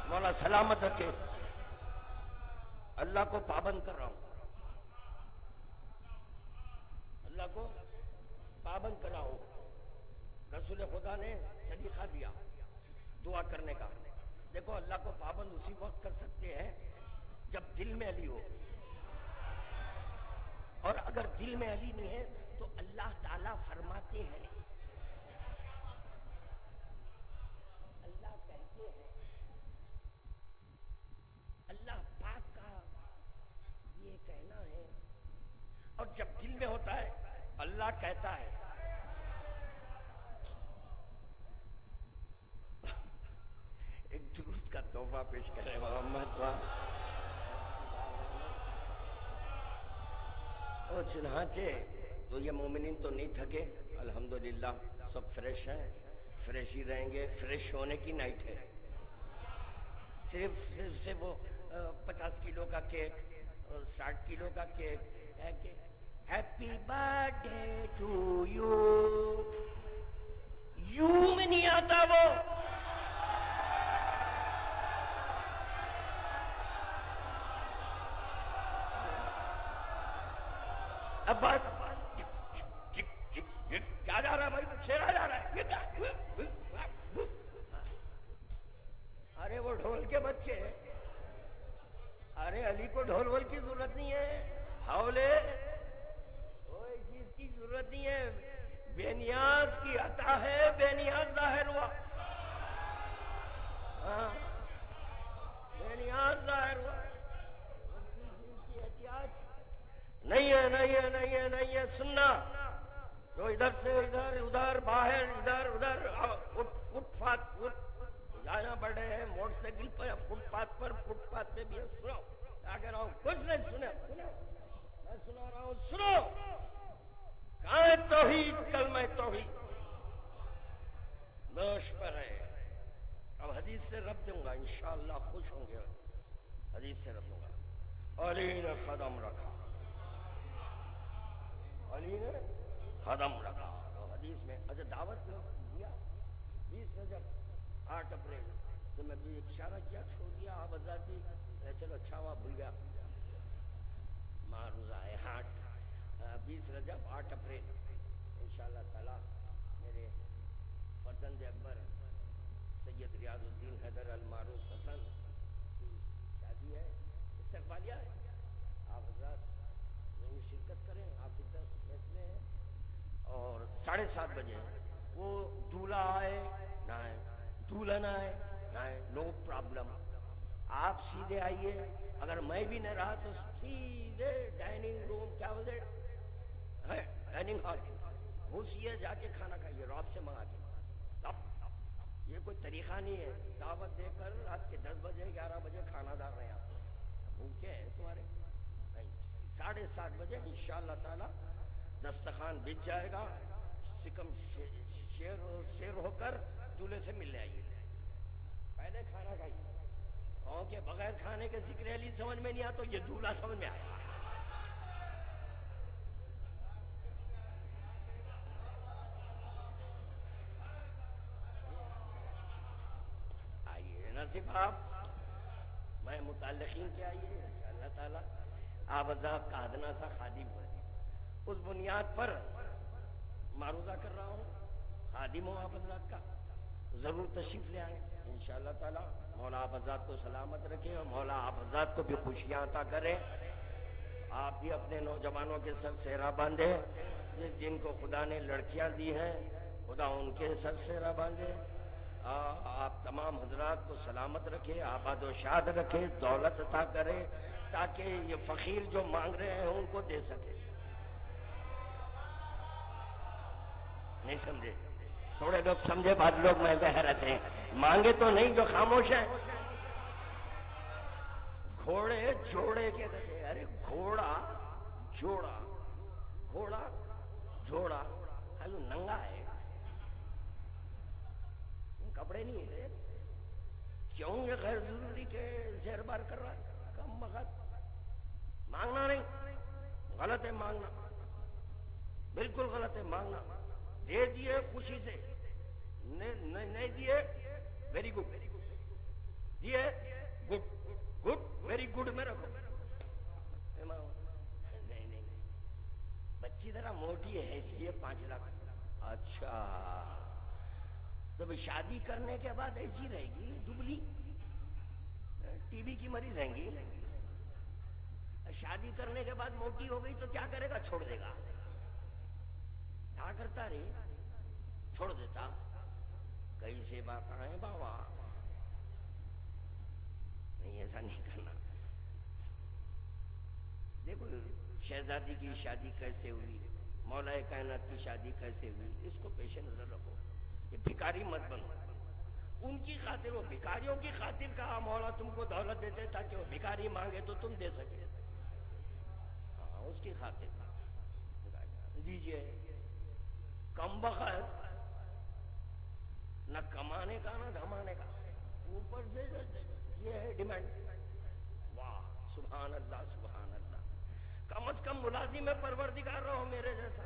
مولا سلامت رکھے. اللہ کو پابند کر رہا ہوں، اللہ کو پابند کر رہا ہوں. رسول خدا نے صدیقہ دیا دعا کرنے کا. دیکھو اللہ کو پابند اسی وقت کر سکتے ہیں جب دل میں علی ہو، اور اگر دل میں علی نہیں ہے تو اللہ تعالیٰ فرماتے ہیں، اللہ کہتے ہیں، اللہ پاک کا یہ کہنا ہے. اور جب دل میں ہوتا ہے اللہ کہتا ہے. ایک درود کا تحفہ پیش کرے محمد. اور چنانچہ تو یہ مومنین تو نہیں تھکے الحمدللہ، سب فریش ہیں، فریش ہی رہیں گے. فریش ہونے کی نائٹ ہے. صرف وہ 50 کلو کا کیک، 60 کلو کا کیک ہے کہ ہیپی برتھ ڈے ٹو یو. یوں میں نہیں آتا وہ. اب بات کیا جا رہا ہے بھائی؟ شیرا جا رہا ہے. ارے وہ ڈھول کے بچے، ارے علی کو ڈھول وول کی ضرورت نہیں ہے، حولے کوئی چیز کی ضرورت نہیں ہے. بے نیاز کی عطا ہے، بے نیاز ظاہر ہوا. ادھر سے ادھر ادھر باہر ادھر ادھر فٹ پاتھ جانا پڑے ہیں موٹر سائیکل پر یا فٹ پاتھ پہ بھی ہے. سنو کیا کہہ رہا ہوں, کچھ نہیں سنے میں سنا رہا ہوں, سنو. کہاں ہے توحید, کلمہ توحید دوش پر ہے. اب حدیث سے رب دوں گا انشاءاللہ, خوش ہوں گے. حدیث سے رب دوں گا. علی نے قدم رکھا, علی نے قدم رکھا. حدیث میں اچھا دعوت میں دیا 20 رجب 8 اپریل تو میں بھی اشارہ کیا, چھوڑ دیا. آپ آزادی چلو اچھا ہوا, بھول گیا. معروضہ ہے 20 رجب 8 اپریل انشاءاللہ تعالی میرے فرزند اکبر سید ریاض الدین حیدر المعروف حسن کی شادی ہے, استقبالیہ ہے. آپ حضرات ضرور شرکت کریں, آپ کی طرف سے فیصلے ہیں. اور 7:30 بجے وہ دولہا آئے نہ آئے, دولہن آئے نہ آئے, نو پرابلم. آپ سیدھے آئیے, اگر میں بھی نہ رہا تو سیدھے ڈائننگ روم, کیا بولتے ہے, ڈائننگ ہال, گھسیے, جا کے کھانا کھائیے راب سے منگا کے. یہ کوئی طریقہ نہیں ہے دعوت دے کر رات کے 10 بجے 11 بجے کھانا دار رہے. آپ بھوکے ہیں تمہارے نہیں. 7:30 بجے انشاءاللہ تعالی دسترخوان بچ جائے گا. سکم شیر ہو کر دولہے سے مل آئیے, پہلے کھانا کھائیے. کہ بغیر کھانے کے ذکر علی سمجھ میں نہیں آتا تو یہ دولہا سمجھ میں آئے. آئیے نصیب آپ, میں متعلقین کے آئیے انشاءاللہ تعالی. آپ حضرات کا ادنا سا خادم ہے, اس بنیاد پر معروضہ کر رہا ہوں. خادم ہوں آپ حضرات کا, ضرور تشریف لے آئیں انشاءاللہ تعالی. مولا آپ حضرات کو سلامت رکھے اور مولا آپ حضرات کو بھی خوشیاں عطا کرے. آپ بھی اپنے نوجوانوں کے سر سہرا باندھے. جس جن کو خدا نے لڑکیاں دی ہیں خدا ان کے سر سہرا باندھے. آپ تمام حضرات کو سلامت رکھے, آباد و شاد رکھے, دولت عطا کرے تاکہ یہ فقیر جو مانگ رہے ہیں ان کو دے سکے. نہیں سمجھے, تھوڑے لوگ سمجھے, بعض لوگ میں بحیرت ہیں. مانگے تو نہیں, جو خاموش ہیں. گھوڑے جوڑے کے کہتے ہیں, ارے گھوڑا جوڑا, گھوڑا جوڑا, جو ننگا ہے, کپڑے نہیں ہے, کیوں یہ غیر ضروری کے زہر بار کر رہا ہے. کم وقت مانگنا نہیں, غلط ہے مانگنا, بالکل غلط ہے مانگنا. دے دیے خوشی سے, نہیں دیے ویری گڈ, دیے گڈ گڈ ویری گڈ میں رکھو. نہیں بچی ذرا موٹی ہے اس لیے 5 لاکھ. اچھا تو بھی شادی کرنے کے بعد ایسی رہے گی دبلی, ٹی بی کی مریض ہیں گی. شادی کرنے کے بعد موٹی ہو گئی تو کیا کرے گا, چھوڑ دے گا. کیا کرتا رے, چھوڑ دیتا. کیسے بات آئے بابا, نہیں ایسا نہیں کرنا. دیکھو شہزادی کی شادی کیسے ہوئی, مولا کائنات کی شادی کیسے ہوئی, اس کو پیش نظر رکھو. یہ بھکاری مت بنو. ان کی خاطر, وہ بھکاریوں کی خاطر کہا مولا تم کو دولت دیتے تاکہ وہ بھکاری مانگے تو تم دے سکے. اس کی خاطر دیجئے. کم بخت نہ کمانے کا نہ دھمانے کا, اوپر سے یہ ہے ڈیمانڈ. واہ سبحان اللہ سبحان اللہ. کم از کم ملازم پروردگار رہو میرے جیسا.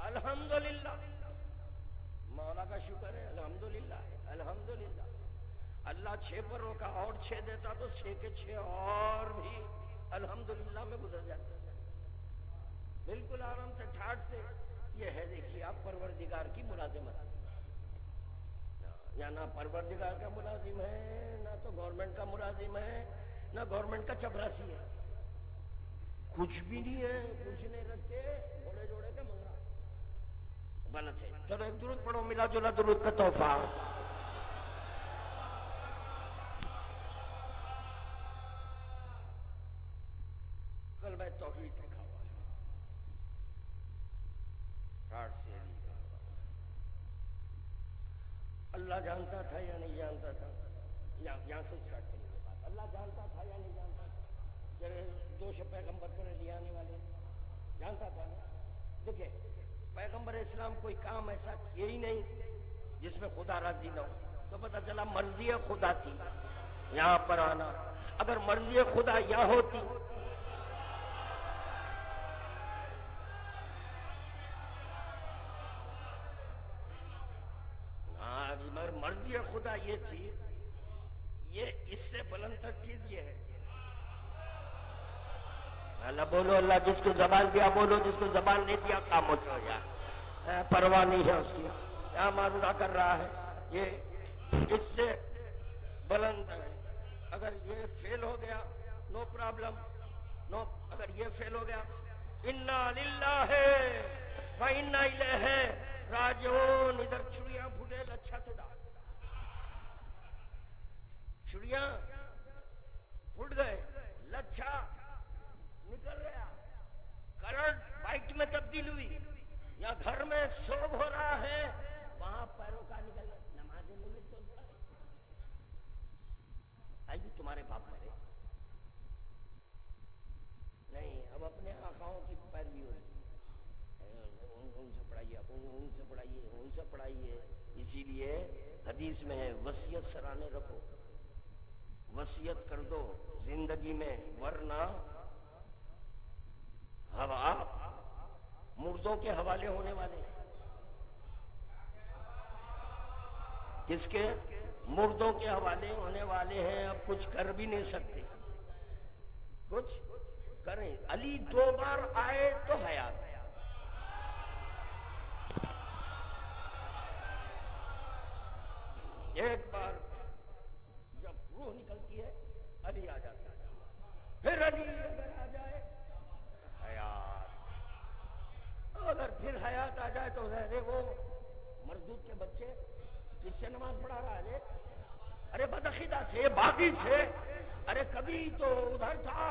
الحمدللہ, مولا کا شکر ہے, الحمدللہ الحمدللہ. اللہ 6 پر روکا اور 6 دیتا تو 6 کے 6 اور بھی الحمدللہ میں گزر جاتا. بالکل آرام سے ٹھاٹ سے. یہ ہے دیکھیے آپ پروردگار کی ملازمت, یا نہ پروردگار کا ملازم ہے, نہ تو گورنمنٹ کا ملازم ہے, نہ گورنمنٹ کا چپراسی ہے. کچھ بھی نہیں ہے, کچھ نہیں رکھتے, گھوڑے جوڑے کے منگا. غلط ہے. چلو ایک درود پڑھو, ملا جلا درود کا تحفہ. کلمہ توحید لکھا ہوا ہے. آٹھ سیری کا اللہ جانتا تھا یا نہیں جانتا تھا؟ یہاں سے اسٹارٹ کریں گے بات. اللہ جانتا تھا یا نہیں جانتا تھا؟ دو پیغمبر پر لے آنے والے جانتا تھا نا. دیکھیں پیغمبر اسلام کوئی کام ایسا کیا ہی نہیں جس میں خدا راضی نہ ہو. تو پتہ چلا مرضی خدا تھی یہاں پر آنا. اگر مرضی خدا یہاں ہوتی مگر مرضی خدا یہ تھی. یہ اس سے بلند تر چیز یہ ہے. اللہ بولو, اللہ جس کو زبان دیا بولو, جس کو زبان نہیں دیا خاموش ہو جائے. پرواہ نہیں ہے اس کی, یہاں معاملہ کر رہا ہے. یہ اس سے بلند ہے. اگر یہ فیل ہو گیا نو پرابلم, نو. اگر یہ فیل ہو گیا انا للہ و انا الیہ راجعون. ادھر چڑیاں پھولے لچھا تو ڈال, چڑیاں پھٹ گئے, لچھا نکل گیا, کرنٹ بائٹ میں تبدیل ہوئی, یا گھر میں سوگ ہو رہا ہے وہاں پیروں کا نکلنا. نماز میں تو آئی تمہارے باپ مرے نہیں, اب اپنے آقاؤں کی پیروی ہو رہی. ان سے پڑھائیے, ان سے پڑھائیے, ان سے پڑھائیے. اسی لیے حدیث میں ہے وصیت سرانے رکھو, وصیت کر دو زندگی میں, ورنہ اب آپ مردوں کے حوالے ہونے والے ہیں. کس کے؟ مردوں کے حوالے ہونے والے ہیں. اب کچھ کر بھی نہیں سکتے, کچھ کریں. علی 2 بار آئے تو حیات ہے. ایک بار جب روح نکلتی ہے علی آ جاتا ہے, پھر علی اگر آ جائے حیات. اگر پھر حیات آ جائے تو ارے وہ مردود کے بچے کس سے نماز پڑھا رہا ہے؟ ارے بدعقیدہ سے, باغی سے. ارے کبھی تو ادھر تھا,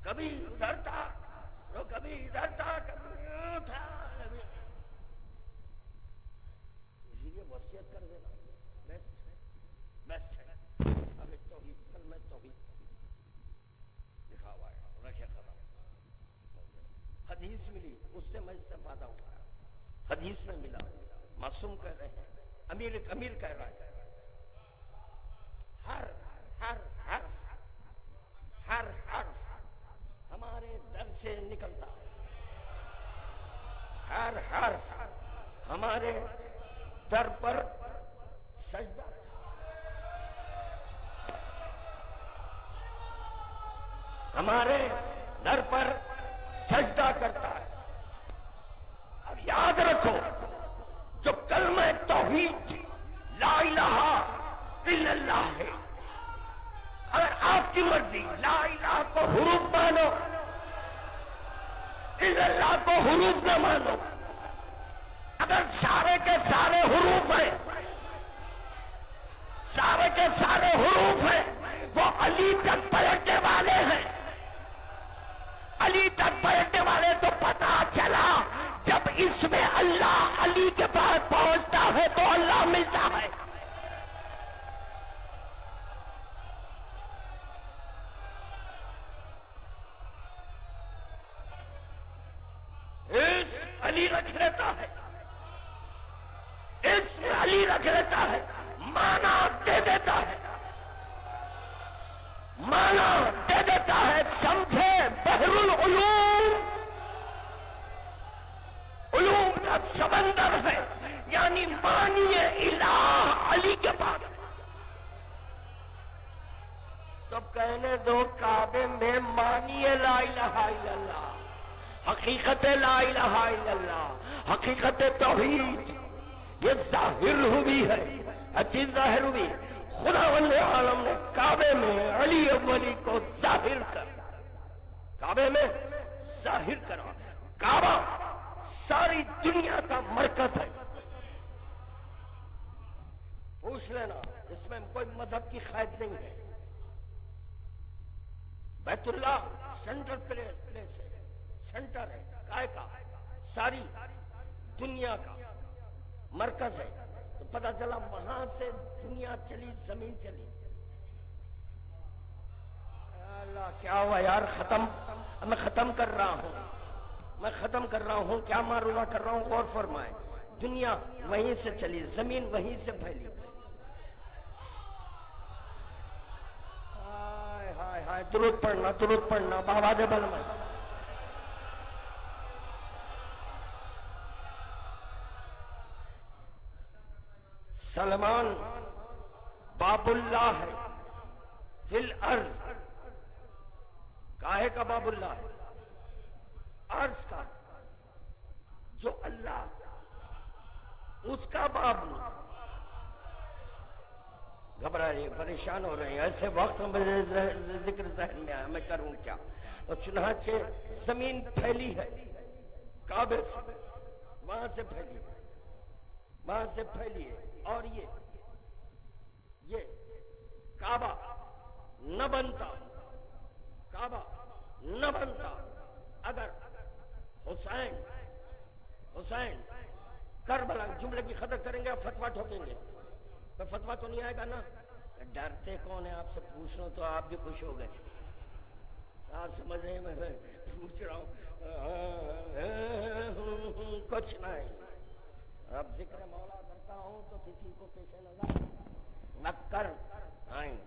کبھی ادھر تھا, تو کبھی ادھر تھا, کبھی تھا. اسی لیے وصیت کر دینا بیسٹ ہے. اب ایک توحید, کل میں توحید لکھا ہوا ہے, رکھے قدم. حدیث ملی, اس سے میں استفادہ اٹھایا. حدیث میں ملا, معصوم کہہ رہے ہیں, امیر کہہ رہا ہے. ہر حرف ہمارے در سے نکلتا ہے. ہر حرف ہمارے در پر سجدہ, ہمارے در پر سجدہ کرتا ہے. اب یاد رکھو, جو کلمہ توحید لا الہ الا اللہ ہے, اگر آپ کی مرضی لا الہ کو حروف مانو, الا اللہ کو حروف نہ مانو, اگر سارے کے سارے حروف ہیں, سارے کے سارے حروف ہیں, وہ علی تک پلٹنے والے ہیں. علی تک پلٹنے والے. تو پتا چلا جب اس میں اللہ علی کے پاس پہنچتا ہے تو اللہ ملتا ہے. اس علی رکھ لیتا ہے, اس میں علی رکھ لیتا ہے, مانا دے دیتا ہے, مانا دے دیتا ہے. سمجھے بحر العلوم, علوم کا سمندر ہے, یعنی مانی الہ علی کے پاس ہے. تو کہنے دو کعبے میں مانی لا الہ الا اللہ, حقیقت لا الہ الا اللہ, حقیقت توحید یہ ظاہر ہوئی ہے. اچھی ظاہر ہوئی. خداوند عالم نے کعبے میں علی اولی کو ظاہر کر, کعبے میں ظاہر کرا. کعبہ ساری دنیا کا مرکز ہے. پوچھ لینا, اس میں کوئی مذہب کی قید نہیں ہے. بیت اللہ سینٹرل پلیس ہے, سینٹر ہے کائے کا, ساری دنیا کا مرکز ہے. تو پتہ چلا وہاں سے دنیا چلی, زمین چلی. اللہ کیا ہوا یار, میں ختم کر رہا ہوں, کیا معروضہ کر رہا ہوں, غور فرمائے. دنیا وہیں سے چلی, زمین وہیں سے پھیلی. ہائے ہائے ہائے, درود پڑھنا بآواز بلند. سلمان باب اللہ ہے فی الارض. کاہے کا باب اللہ ہے؟ عرض کا. جو اللہ اس کا باب نہیں. گھبرا رہے, پریشان ہو رہے ہیں, ایسے وقت میں ذکر ذہن میں آیا, میں کروں کیا. اور چنانچہ زمین پھیلی ہے کعبے سے, وہاں سے پھیلی ہے. اور یہ کعبہ نہ بنتا اگر حسین کربلا, جملے کی قدر کریں گے, فتویٰ ٹھوکیں گے. فتویٰ تو نہیں آئے گا نا. ڈرتے کون ہے, آپ سے پوچھ لو تو آپ بھی خوش ہو گئے. آپ سمجھ رہے ہیں میں پوچھ رہا ہوں, کچھ نہیں. اب ذکر مولا کرتا ہوں تو کسی کو پیش نظر نہ کر آئیں.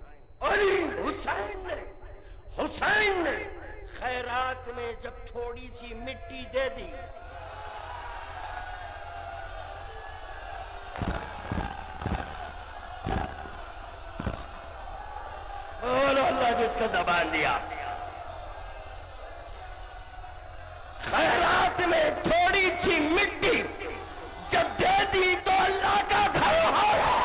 حسین نے خیرات میں جب تھوڑی سی مٹی دے دی, بولو اللہ جس کو زبان دیا. خیرات میں تھوڑی سی مٹی جب دے دی تو اللہ کا گھر ہو گیا.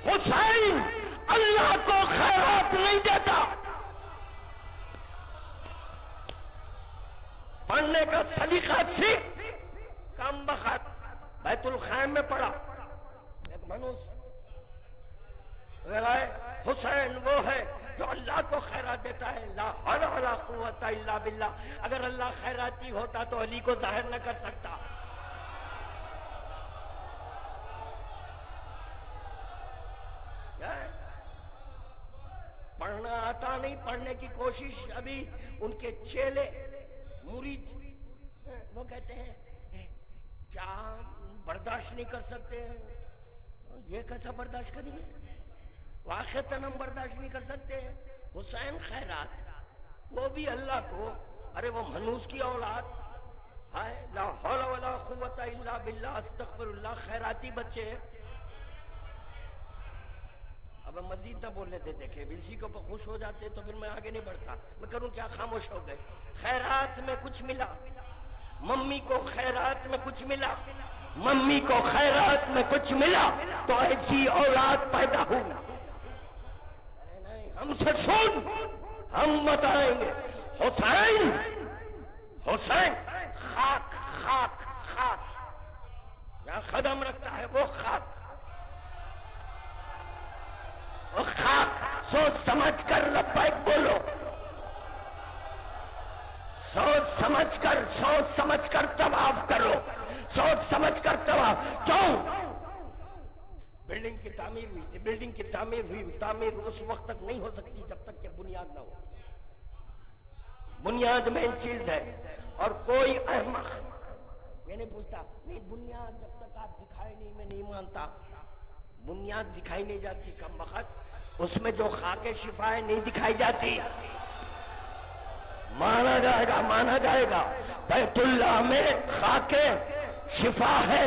حسین اللہ کو خیرات نہیں دیتا. پڑھنے کا سلیقہ سیکھ. کم بخت بیت الخیم میں پڑھا, ایک منوس حسین وہ ہے جو اللہ کو خیرات دیتا ہے. لا حول ولا قوت الا باللہ. اگر اللہ خیراتی ہوتا تو علی کو ظاہر نہ کر سکتا. پڑھنا آتا نہیں, پڑھنے کی کوشش. ابھی ان کے چیلے مرید وہ کہتے ہیں کیا برداشت نہیں کر سکتے. یہ کیسا برداشت کریں گے, واقعتاً ہم برداشت نہیں کر سکتے. حسین خیرات وہ بھی اللہ کو, ارے وہ منوس کی اولاد ہے. لا حول ولا قوت الا باللہ, استغفر اللہ. خیراتی بچے. اب مزید نہ بولنے دے. دیکھیں اسی کو خوش ہو جاتے تو پھر میں آگے نہیں بڑھتا. میں کروں کیا, خاموش ہو گئے. خیرات میں کچھ ملا, ممی کو خیرات میں کچھ ملا, تو ایسی اولاد پیدا ہوئی. ہم سے سن, ہم بتائیں گے. حسین خاک جہاں قدم رکھتا ہے وہ خاک. سوچ سمجھ کر لبیک بولو. سوچ سمجھ کر طواف کرو. سوچ سمجھ کر طواف. کیوں؟ بلڈنگ کی تعمیر ہوئی تھی, بلڈنگ کی تعمیر اس وقت تک نہیں ہو سکتی جب تک کہ بنیاد نہ ہو. بنیاد مین چیز ہے. اور کوئی احمق میں نہیں پوچھتا, نہیں بنیاد جب تک آپ دکھائے نہیں میں نہیں مانتا. بنیاد دکھائی نہیں جاتی کم وقت, اس میں جو خاک شفا ہے نہیں دکھائی جاتی. مانا جائے گا بیت اللہ میں خاک شفا ہے.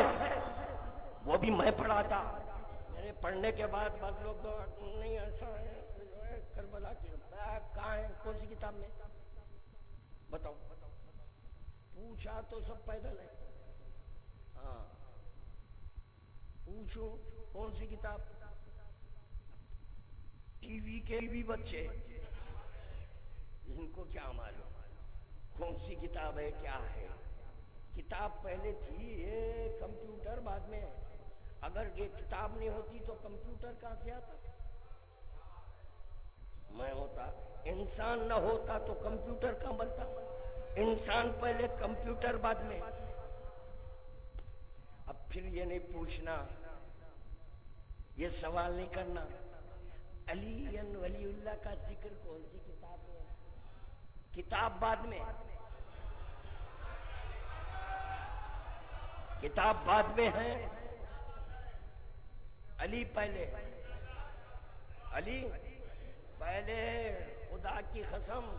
وہ بھی میں پڑھا تھا. میرے پڑھنے کے بعد بعض لوگ نہیں ایسا ہے, کربلا کی کہاں ہے, کون سی کتاب میں بتاؤ. پوچھا تو سب پیدل ہے. ہاں پوچھوں کون سی کتاب؟ ٹی وی کے بھی بچے ان کو کیا معلوم کون سی کتاب ہے کیا ہے؟ کتاب پہلے تھی، یہ کمپیوٹر بعد میں ہے۔ اگر یہ کتاب نہیں ہوتی تو کمپیوٹر کہاں سے آتا؟ میں ہوتا، انسان نہ ہوتا تو کمپیوٹر کہاں بنتا؟ انسان پہلے، کمپیوٹر بعد میں۔ اب پھر یہ نہیں پوچھنا، یہ سوال نہیں کرنا علی ولی اللہ کا ذکر کون سی کتاب میں ہے؟ کتاب بعد میں، کتاب بعد میں ہے، علی پہلے، علی پہلے۔ خدا کی قسم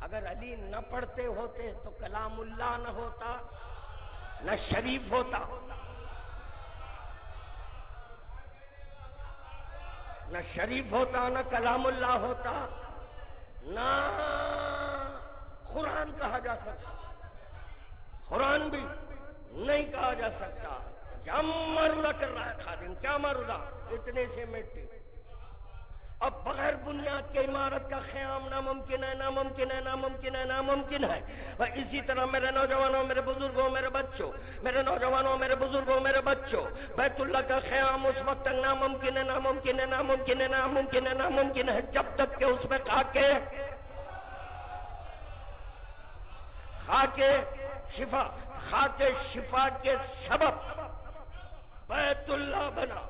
اگر علی نہ پڑھتے ہوتے تو کلام اللہ نہ ہوتا، نہ شریف ہوتا، نہ شریف ہوتا، نہ کلام اللہ ہوتا، نہ قرآن کہا جا سکتا، قرآن بھی نہیں کہا جا سکتا۔ کیا معروضہ کر رہا ہے خادم، کیا معروضہ؟ اتنے سے مٹی۔ اب بغیر بنیاد کے عمارت کا قیام ناممکن ہے، ناممکن ہے، ناممکن ہے، ناممکن ہے۔ اسی طرح میرے نوجوانوں، میرے بزرگوں، میرے بچوں، میرے نوجوانوں، میرے بزرگوں، میرے بچوں، بیت اللہ کا قیام اس وقت تک ناممکن ہے، ناممکن ہے، ناممکن ہے، ناممکن ہے، ناممکن ہے جب تک کہ اس میں خاک شفا کے سبب بیت اللہ بنا۔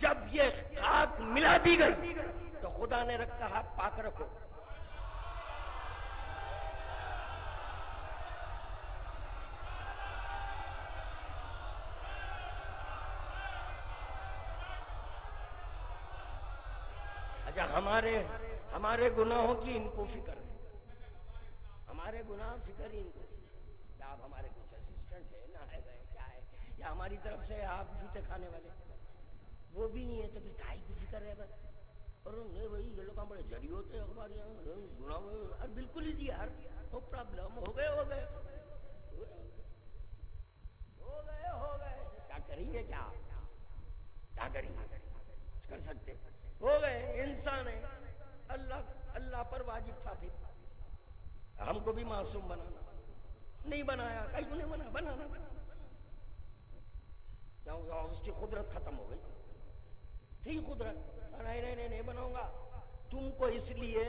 جب یہ خاک ملا دی گئی تو خدا نے کہا پاک رکھو۔ اچھا ہمارے گناہوں کی ان کو فکر ہے، ہمارے گناہ فکر ہی ان کو، کیا آپ ہمارے کچھ اسسٹنٹ ہے، نہ ہے گئے کیا ہے، یا ہماری طرف سے آپ جوتے کھانے والے وہ بھی نہیں ہے تو پھر کائی کی فکر ہے بس؟ اور نہیں بھائی یہ لوگ بڑے جڑی ہوتے ہیں اخبار گناہ بالکل ہی یار، نو پرابلم، ہو گئے کیا کریں گے، کیا کریں گے، کر سکتے، ہو گئے، انسان ہے، اللہ پر واجب تھا پھر ہم کو بھی معصوم بنانا، نہیں بنایا، کہیں نہیں بنانا کیا اس کی قدرت ختم ہو گئی تھی؟ قدرت نہیں بناؤں گا تم کو، اس لیے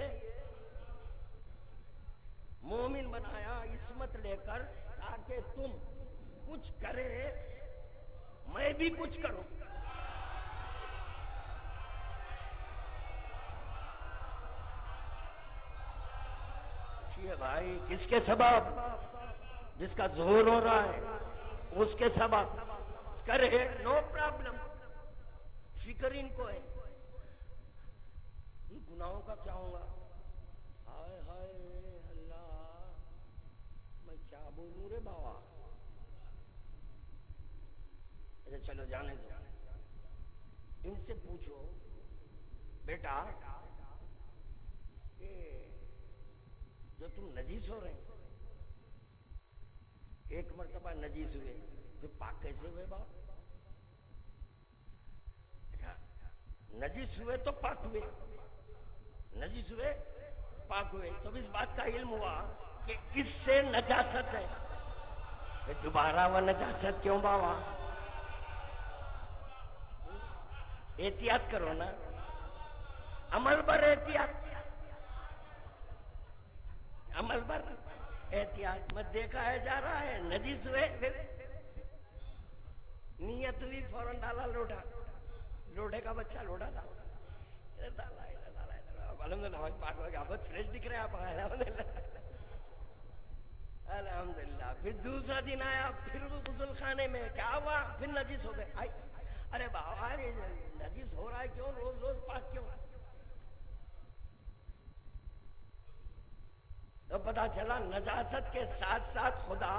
مومن بنایا عصمت لے کر تاکہ تم کچھ کرے میں بھی کچھ کروں۔ بھائی کس کے سبب؟ جس کا ظہور ہو رہا ہے اس کے سبب کرے، نو پرابلم، فکر ان کو ہے۔ گناہوں کا کیا ہوگا؟ ہائے ہائے اللہ، میں کیا بولوں رے بابا۔ اچھا چلو جانے دو، ان سے پوچھو بیٹا جو تم نجیس ہو رہے ہیں، ایک مرتبہ نجیس ہوئے پھر پاک کیسے ہوئے باپ؟ نجیس ہوئے تو پاک ہوئے، نجیس ہوئے پاک ہوئے، تو اس بات کا علم ہوا کہ اس سے نجاست ہے، دوبارہ وہ نجاست کیوں بابا؟ احتیاط کرو نا، عمل پر احتیاط، عمل پر احتیاط۔ میں دیکھا ہے جا رہا ہے نجیس ہوئے، پھر نیت ہوئی فوراً ڈالا لوٹے کا بچہ لوٹا ڈالا، الحمدللہ پاک ہو گیا، بہت فریش دکھ رہے ہیں آپ، الحمدللہ۔ پھر دوسرا دن آیا، پھر غسل خانے میں کیا ہوا؟ پھر نجیس ہو گئے۔ ارے بابا نجیس ہو رہا ہے کیوں؟ روز پاک کیوں؟ تو پتا چلا نجاست کے ساتھ ساتھ خدا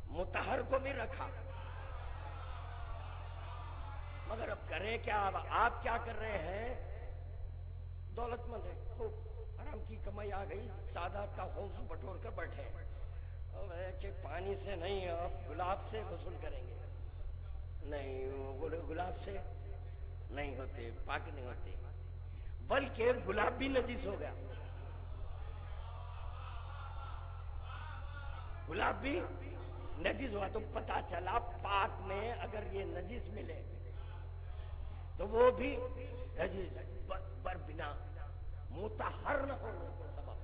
مطہر کو بھی رکھا۔ مگر اب کریں کیا؟ اب آپ کیا کر رہے ہیں؟ دولت مند ہے، خوب حرام کی کمائی آ گئی، سادات کا خوف بٹور کر بیٹھے کہ پانی سے نہیں اب گلاب سے غسل کریں گے، نہیں وہ گلاب سے نہیں ہوتے، پاک نہیں ہوتے، بلکہ گلاب بھی نجس ہو گیا، گلاب بھی نجس ہوا، تو پتا چلا پاک میں اگر یہ نجس ملے تو وہ بھی نجس، پر بنا متحر نہ ہونے کے سبب،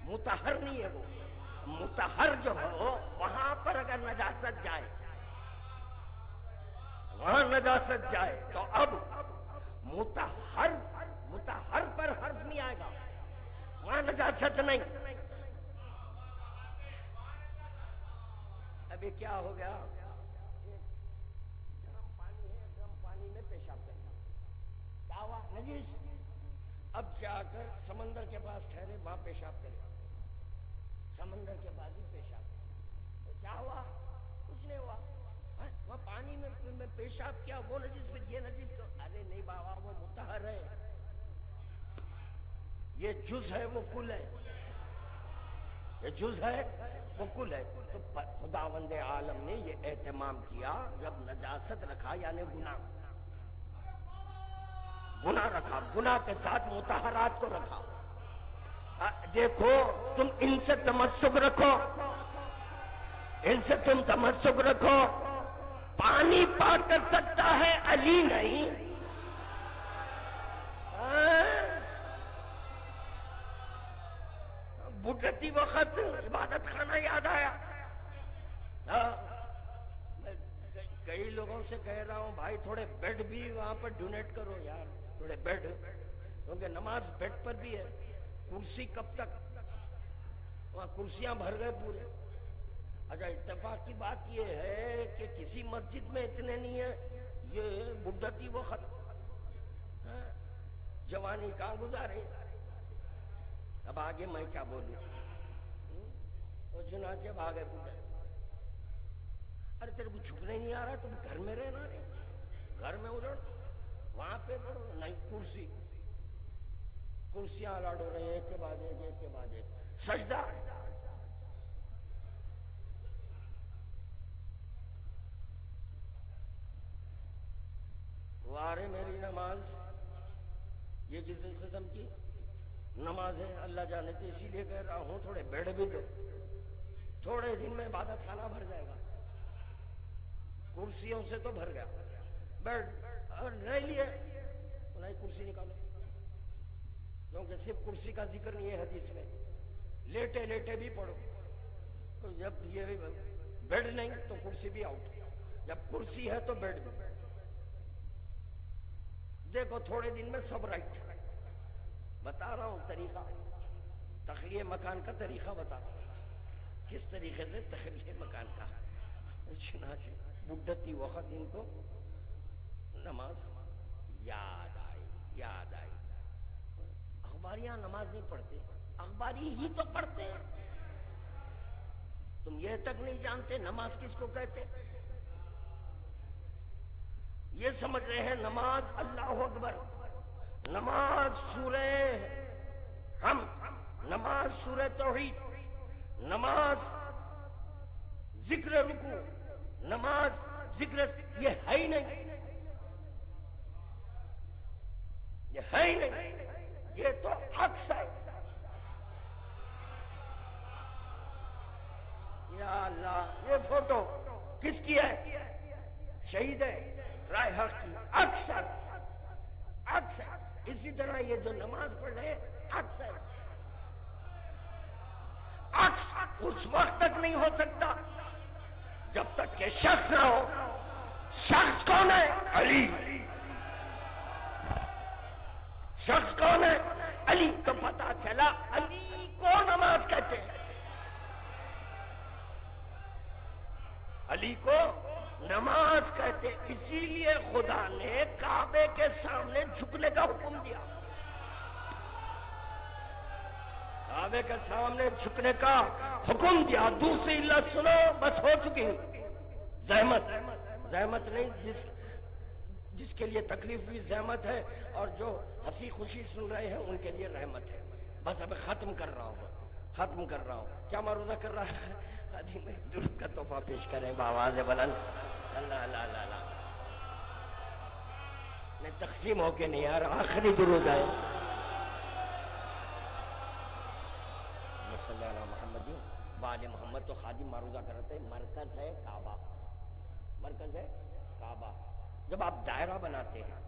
متحر نہیں ہے وہ، متحر جو ہو وہاں پر اگر نجاست جائے، وہاں نجاست جائے تو اب متحر پر حرف نہیں آئے گا، وہاں نجاست نہیں۔ ابھی کیا ہو گیا، گرم پانی ہے، گرم پانی میں پیشاب کرنا، کیا ہوا، نجس، اب جا کر سمندر کے پاس ٹھہرے، وہاں پیشاب کرے، سمندر کے بعد ہی پیشاب کرے، تو کیا ہوا، کچھ نہیں ہوا، وہاں پانی میں پیشاب کیا، وہ نجس، پھر یہ نجس، تو ارے نہیں بابا وہ مطہر ہے، یہ جز ہے وہ کل ہے، یہ جز ہے وہ کل ہے۔ تو خداوند عالم نے یہ اہتمام کیا، جب نجاست رکھا یعنی گناہ رکھا، گناہ کے ساتھ مطہرات کو رکھا۔ دیکھو تم ان سے تمسک رکھو، ان سے تم تمسک رکھو، پانی پاک کر سکتا ہے علی نہیں، بڈھتی وقت عبادت خانہ یاد آیا، کئی لوگوں سے کہہ رہا ہوں بھائی تھوڑے بیڈ بھی وہاں پر ڈونیٹ کرو یار، تھوڑے بیڈ، کیونکہ نماز بیڈ پر بھی ہے، کرسی کب تک، وہاں کرسیاں بھر گئے پورے۔ اچھا اتفاق کی بات یہ ہے کہ کسی مسجد میں اتنے نہیں ہے، یہ بڈھتی وقت جوانی کہاں گزارے، اب آگے میں کیا بولوں، وہ چنانچہ بھاگے بڈھے، ارے تیرے کو چھکنے نہیں آ رہا تم گھر میں رہنا رہے، گھر میں اڑ، وہاں پہ پڑھو، نہیں کرسی، کرسیاں لاڈ ہو رہے ہیں ایک کے بعد ایک، ایک کے بعد ایک، سجدہ، وارے میری نماز، یہ کس قسم کی نماز ہے اللہ جانے، تو اسی لیے کہہ رہا ہوں تھوڑے بیڈ بھی دو، تھوڑے دن میں عبادت خانہ بھر جائے گا، کرسیوں سے تو بھر گیا، بیڈ اور نہیں لیے نہیں، کرسی نکالو، کیونکہ صرف کرسی کا ذکر نہیں ہے حدیث میں، لیٹے لیٹے بھی پڑھو، تو جب یہ بیڈ نہیں تو کرسی بھی آؤٹ، جب کرسی ہے تو بیڈ بھی، دیکھو تھوڑے دن میں سب رائٹ، بتا رہا ہوں طریقہ، تخلیہ مکان کا طریقہ بتا رہا ہوں، کس طریقے سے تخلیہ مکان کا، چنانچہ بڈھتی وقت ان کو نماز یاد آئی، اخباریاں نماز نہیں پڑھتے، اخباری ہی تو پڑھتے ہیں، تم یہ تک نہیں جانتے نماز کس کو کہتے، یہ سمجھ رہے ہیں نماز اللہ اکبر، نماز سورہ حمد، نماز سورہ توحید، نماز ذکر رکوع، نماز ذکر، یہ ہے ہی نہیں، یہ ہے ہی نہیں، یہ تو عکس ہے، یا اللہ یہ فوٹو کس کی ہے، شہید ہے رائے حق کی، عکس ہے، عکس ہے، اسی طرح یہ جو نماز پڑھ رہے عکس ہے، عکس اس وقت تک نہیں ہو سکتا جب تک کہ شخص نہ ہو، شخص کون ہے، علی، شخص کون ہے، علی، تو پتا چلا علی کو نماز کہتے ہیں، علی کو نماز کہتے، اسی لیے خدا نے کعبے کے سامنے جھکنے کا حکم دیا، کعبے کے سامنے جھکنے کا حکم دیا، دوسری لفظ سنو بس ہو چکی، زحمت نہیں، جس کے لیے تکلیف ہوئی زحمت ہے، اور جو ہنسی خوشی سن رہے ہیں ان کے لیے رحمت ہے، بس اب ختم کر رہا ہوں، کیا معروضہ کر رہا ہے، درود کا تحفہ پیش کریں بآواز بلند، اللہ اللہ اللہ اللہ۔ نہیں تقسیم ہو کے نہیں یار، آخری درود ہے. صلی اللہ محمد وآل محمد. تو خادم معروضہ کرتے ہیں مرکز ہے کعبہ، مرکز ہے کعبہ. جب آپ دائرہ بناتے ہیں،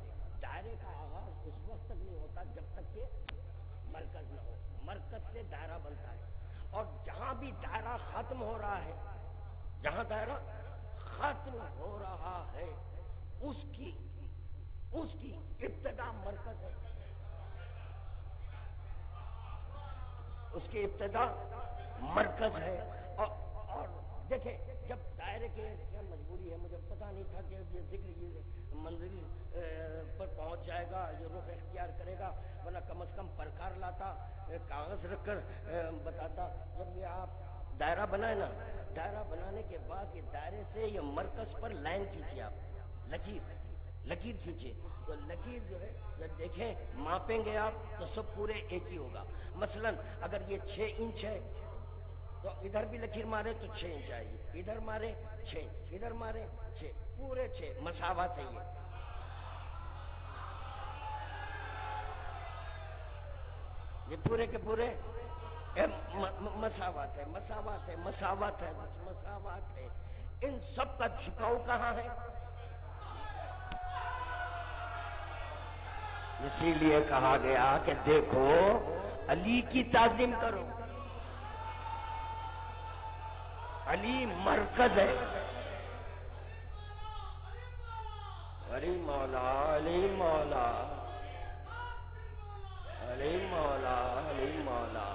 دائرے کا آغاز اس وقت تک نہیں ہوتا جب تک کہ مرکز نہ ہو. مرکز سے دائرہ بنتا ہے، اور جہاں بھی دائرہ ختم ہو رہا ہے، جہاں دائرہ ختم ہو رہا ہے اس کی ابتدا مرکز ہے، اس کی ابتدا مرکز ہے. اور دیکھیں جب دائرے کے کیا مجبوری ہے، مجھے پتا نہیں تھا کہ یہ ذکر یہ منزل پر پہنچ جائے گا، یہ رخ اختیار کرے گا، ورنہ کم از کم پرکار لاتا، کاغذ رکھ کر بتاتا. جب یہ آپ دائرہ بنائے نا، دائرہ بنانے کے بعد یہ دائرے سے یہ مرکز پر لائن کھینچے، آپ لکیر کھینچے، تو لکیر جو ہے جب دیکھیں ماپیں گے آپ تو سب پورے ایک ہی ہوگا. مثلا اگر یہ 6 انچ ہے تو ادھر بھی لکیر مارے تو 6 انچ آئے گی، ادھر مارے 6، ادھر مارے 6، پورے 6 مساوات ہے. یہ پورے کے پورے مساوات ہے، مساوات ہے، مساوات ہے، مساوات ہے. ان سب کا جھکاؤ کہاں ہے؟ اسی لیے کہا گیا کہ دیکھو علی کی تعظیم کرو، علی مرکز ہے. علی مولا، علی مولا، علی مولا، علی مولا،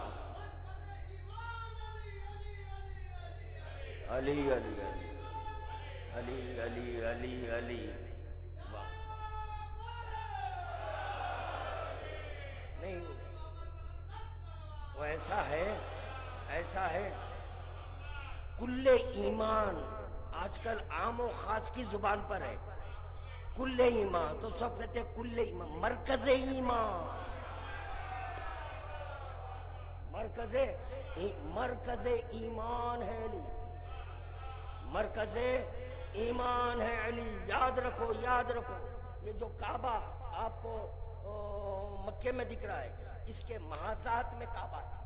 علی علی علی علی علی علی علی. نہیں وہ ایسا ہے کل ایمان آج کل عام و خاص کی زبان پر ہے. کل ایمان تو سب کہتے ہیں کل ایمان، مرکز ایمان، مرکز ایمان ہے علی، مرکز ایمان ہے علی. یاد رکھو، یاد رکھو. یہ جو کعبہ آپ کو مکے میں دکھ رہا ہے، اس کے محاذات میں کعبہ ہے.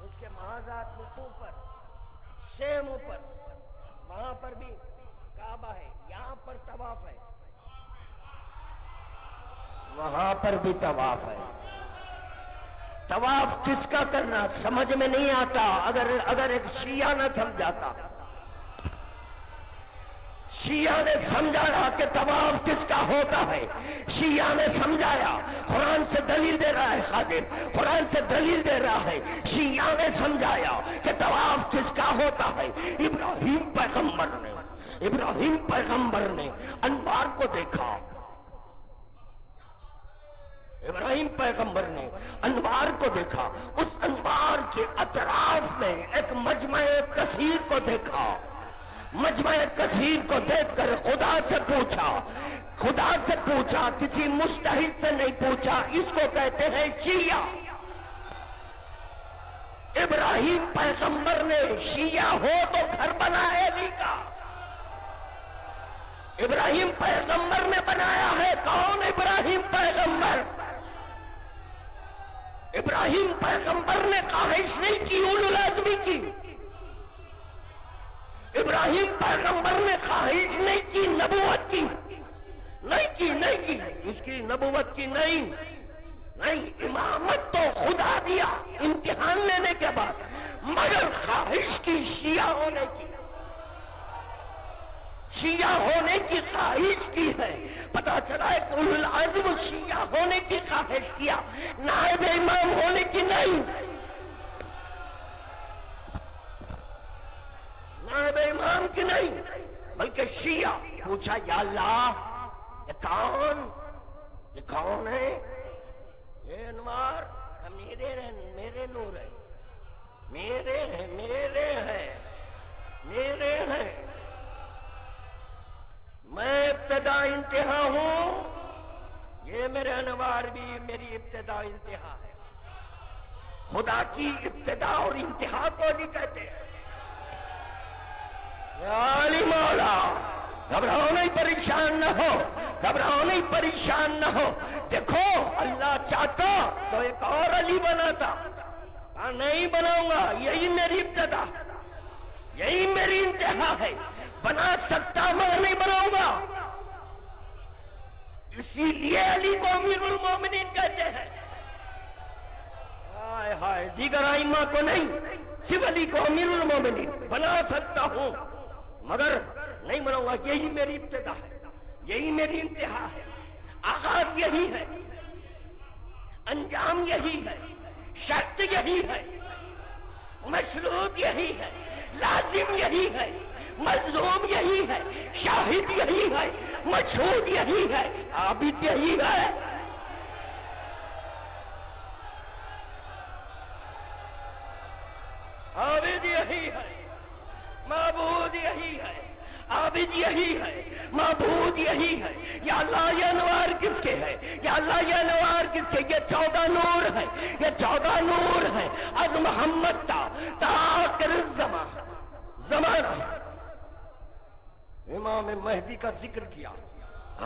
اس کے محاذات میں اوپر، سیم اوپر، وہاں پر بھی کعبہ ہے. یہاں پر طواف ہے، وہاں پر بھی طواف ہے. طواف کس کا کرنا سمجھ میں نہیں آتا. اگر ایک شیعہ نہ سمجھاتا، شیعہ نے سمجھایا کہ طواف کس کا ہوتا ہے، شیعہ نے سمجھایا، قرآن سے دلیل دے رہا ہے خادم، قرآن سے دلیل دے رہا ہے. شیعہ نے سمجھایا کہ طواف کس کا ہوتا ہے. ابراہیم پیغمبر نے انوار کو دیکھا، ابراہیم پیغمبر نے انوار کو دیکھا. اس انوار کے اطراف میں ایک مجمع کثیر کو دیکھا. مجمع کثیر کو دیکھ کر خدا سے پوچھا، کسی مجتہد سے نہیں پوچھا. اس کو کہتے ہیں شیعہ. ابراہیم پیغمبر نے شیعہ ہو تو گھر بنایا علی کا. ابراہیم پیغمبر نے بنایا ہے. کون ابراہیم پیغمبر؟ ابراہیم پیغمبر نے خواہش نہیں کی اولو العزمی کی. ابراہیم پیغمبر نے خواہش نہیں کی نبوت کی، نہیں کی اس کی نبوت کی نہیں. امامت تو خدا دیا امتحان لینے کے بعد، مگر خواہش کی شیعہ ہونے کی، شیعہ ہونے کی خواہش کی ہے. پتا چلا ہے کہ اولو العزم شیعہ ہونے کی خواہش کیا، نائب امام ہونے کی نہیں. نائب امام کی نہیں، بلکہ شیعہ. پوچھا یا اللہ یہ کون ہے؟ یہ انوار میرے نور ہے، میرے ہیں. میں ابتدا انتہا ہوں، یہ میرے انوار بھی میری ابتدا انتہا ہے. خدا کی ابتدا اور انتہا کو نہیں کہتے ہیں. یا علی مولا گھبراؤ نہیں، پریشان نہ ہو، گھبراؤ نہیں، پریشان نہ ہو. دیکھو اللہ چاہتا تو ایک اور علی بناتا، نہیں بناؤں گا، یہی میری ابتدا، یہی میری انتہا ہے. بنا سکتا مگر نہیں بناؤں گا. اسی لیے علی کو امیر المومنین کہتے ہیں. ہائے ہائے، دیگر ائمہ کو نہیں، صرف علی کو امیر المومنین. بنا سکتا ہوں مگر نہیں بناؤں گا، یہی میری ابتدا ہے، یہی میری انتہا ہے. آغاز یہی ہے، انجام یہی ہے، شرط یہی ہے، مشروط یہی ہے، لازم یہی ہے، ملزوم یہی ہے، شاہد یہی ہے، مشہود یہی ہے، عابد یہی ہے. عابد یہی ہے، معبود یہی ہے، عابد یہی ہے، معبود یہی ہے. یا اللہ یہ انوار کس کے ہے؟ یا اللہ یہ انوار کس کے؟ یہ 14 نور ہے، یہ 14 نور ہے از محمد تا آخر زمانہ. امام مہدی کا ذکر کیا.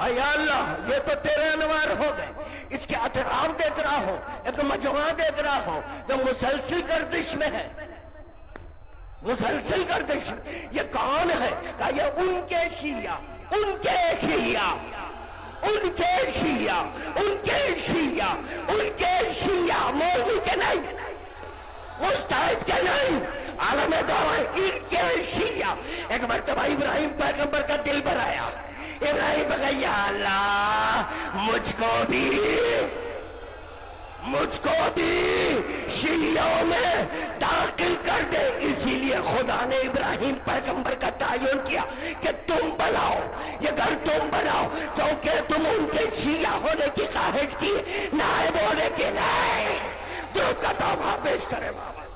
یا اللہ یہ تو تیرے انوار ہو گئے. اس کے اطراف دیکھ رہا ہوں، ایک مجموعہ دیکھ رہا ہوں جو مسلسل گردش میں ہے، مسلسل گردش میں. یہ کون ہے؟ کہا یہ ان کے شیعہ، ان کے شیعہ، ان کے شیعہ، ان کے شیعہ، ان کے شیعہ، مولوی کے نہیں، مجتہد کے نہیں، عالم دور ان کے شیعہ. ایک مرتبہ ابراہیم پیغمبر کا دل بھر آیا. ابراہیم کہا یا اللہ مجھ کو بھی شیعوں میں داخل کر دے. اسی لیے خدا نے ابراہیم پیغمبر کا تعین کیا کہ تم بناؤ، یہ گھر تم بناؤ، کیونکہ تم ان کے شیعہ ہونے کی خواہش کی، نائب ہونے کی نہیں. درود کا تحفہ پیش کرے بابا.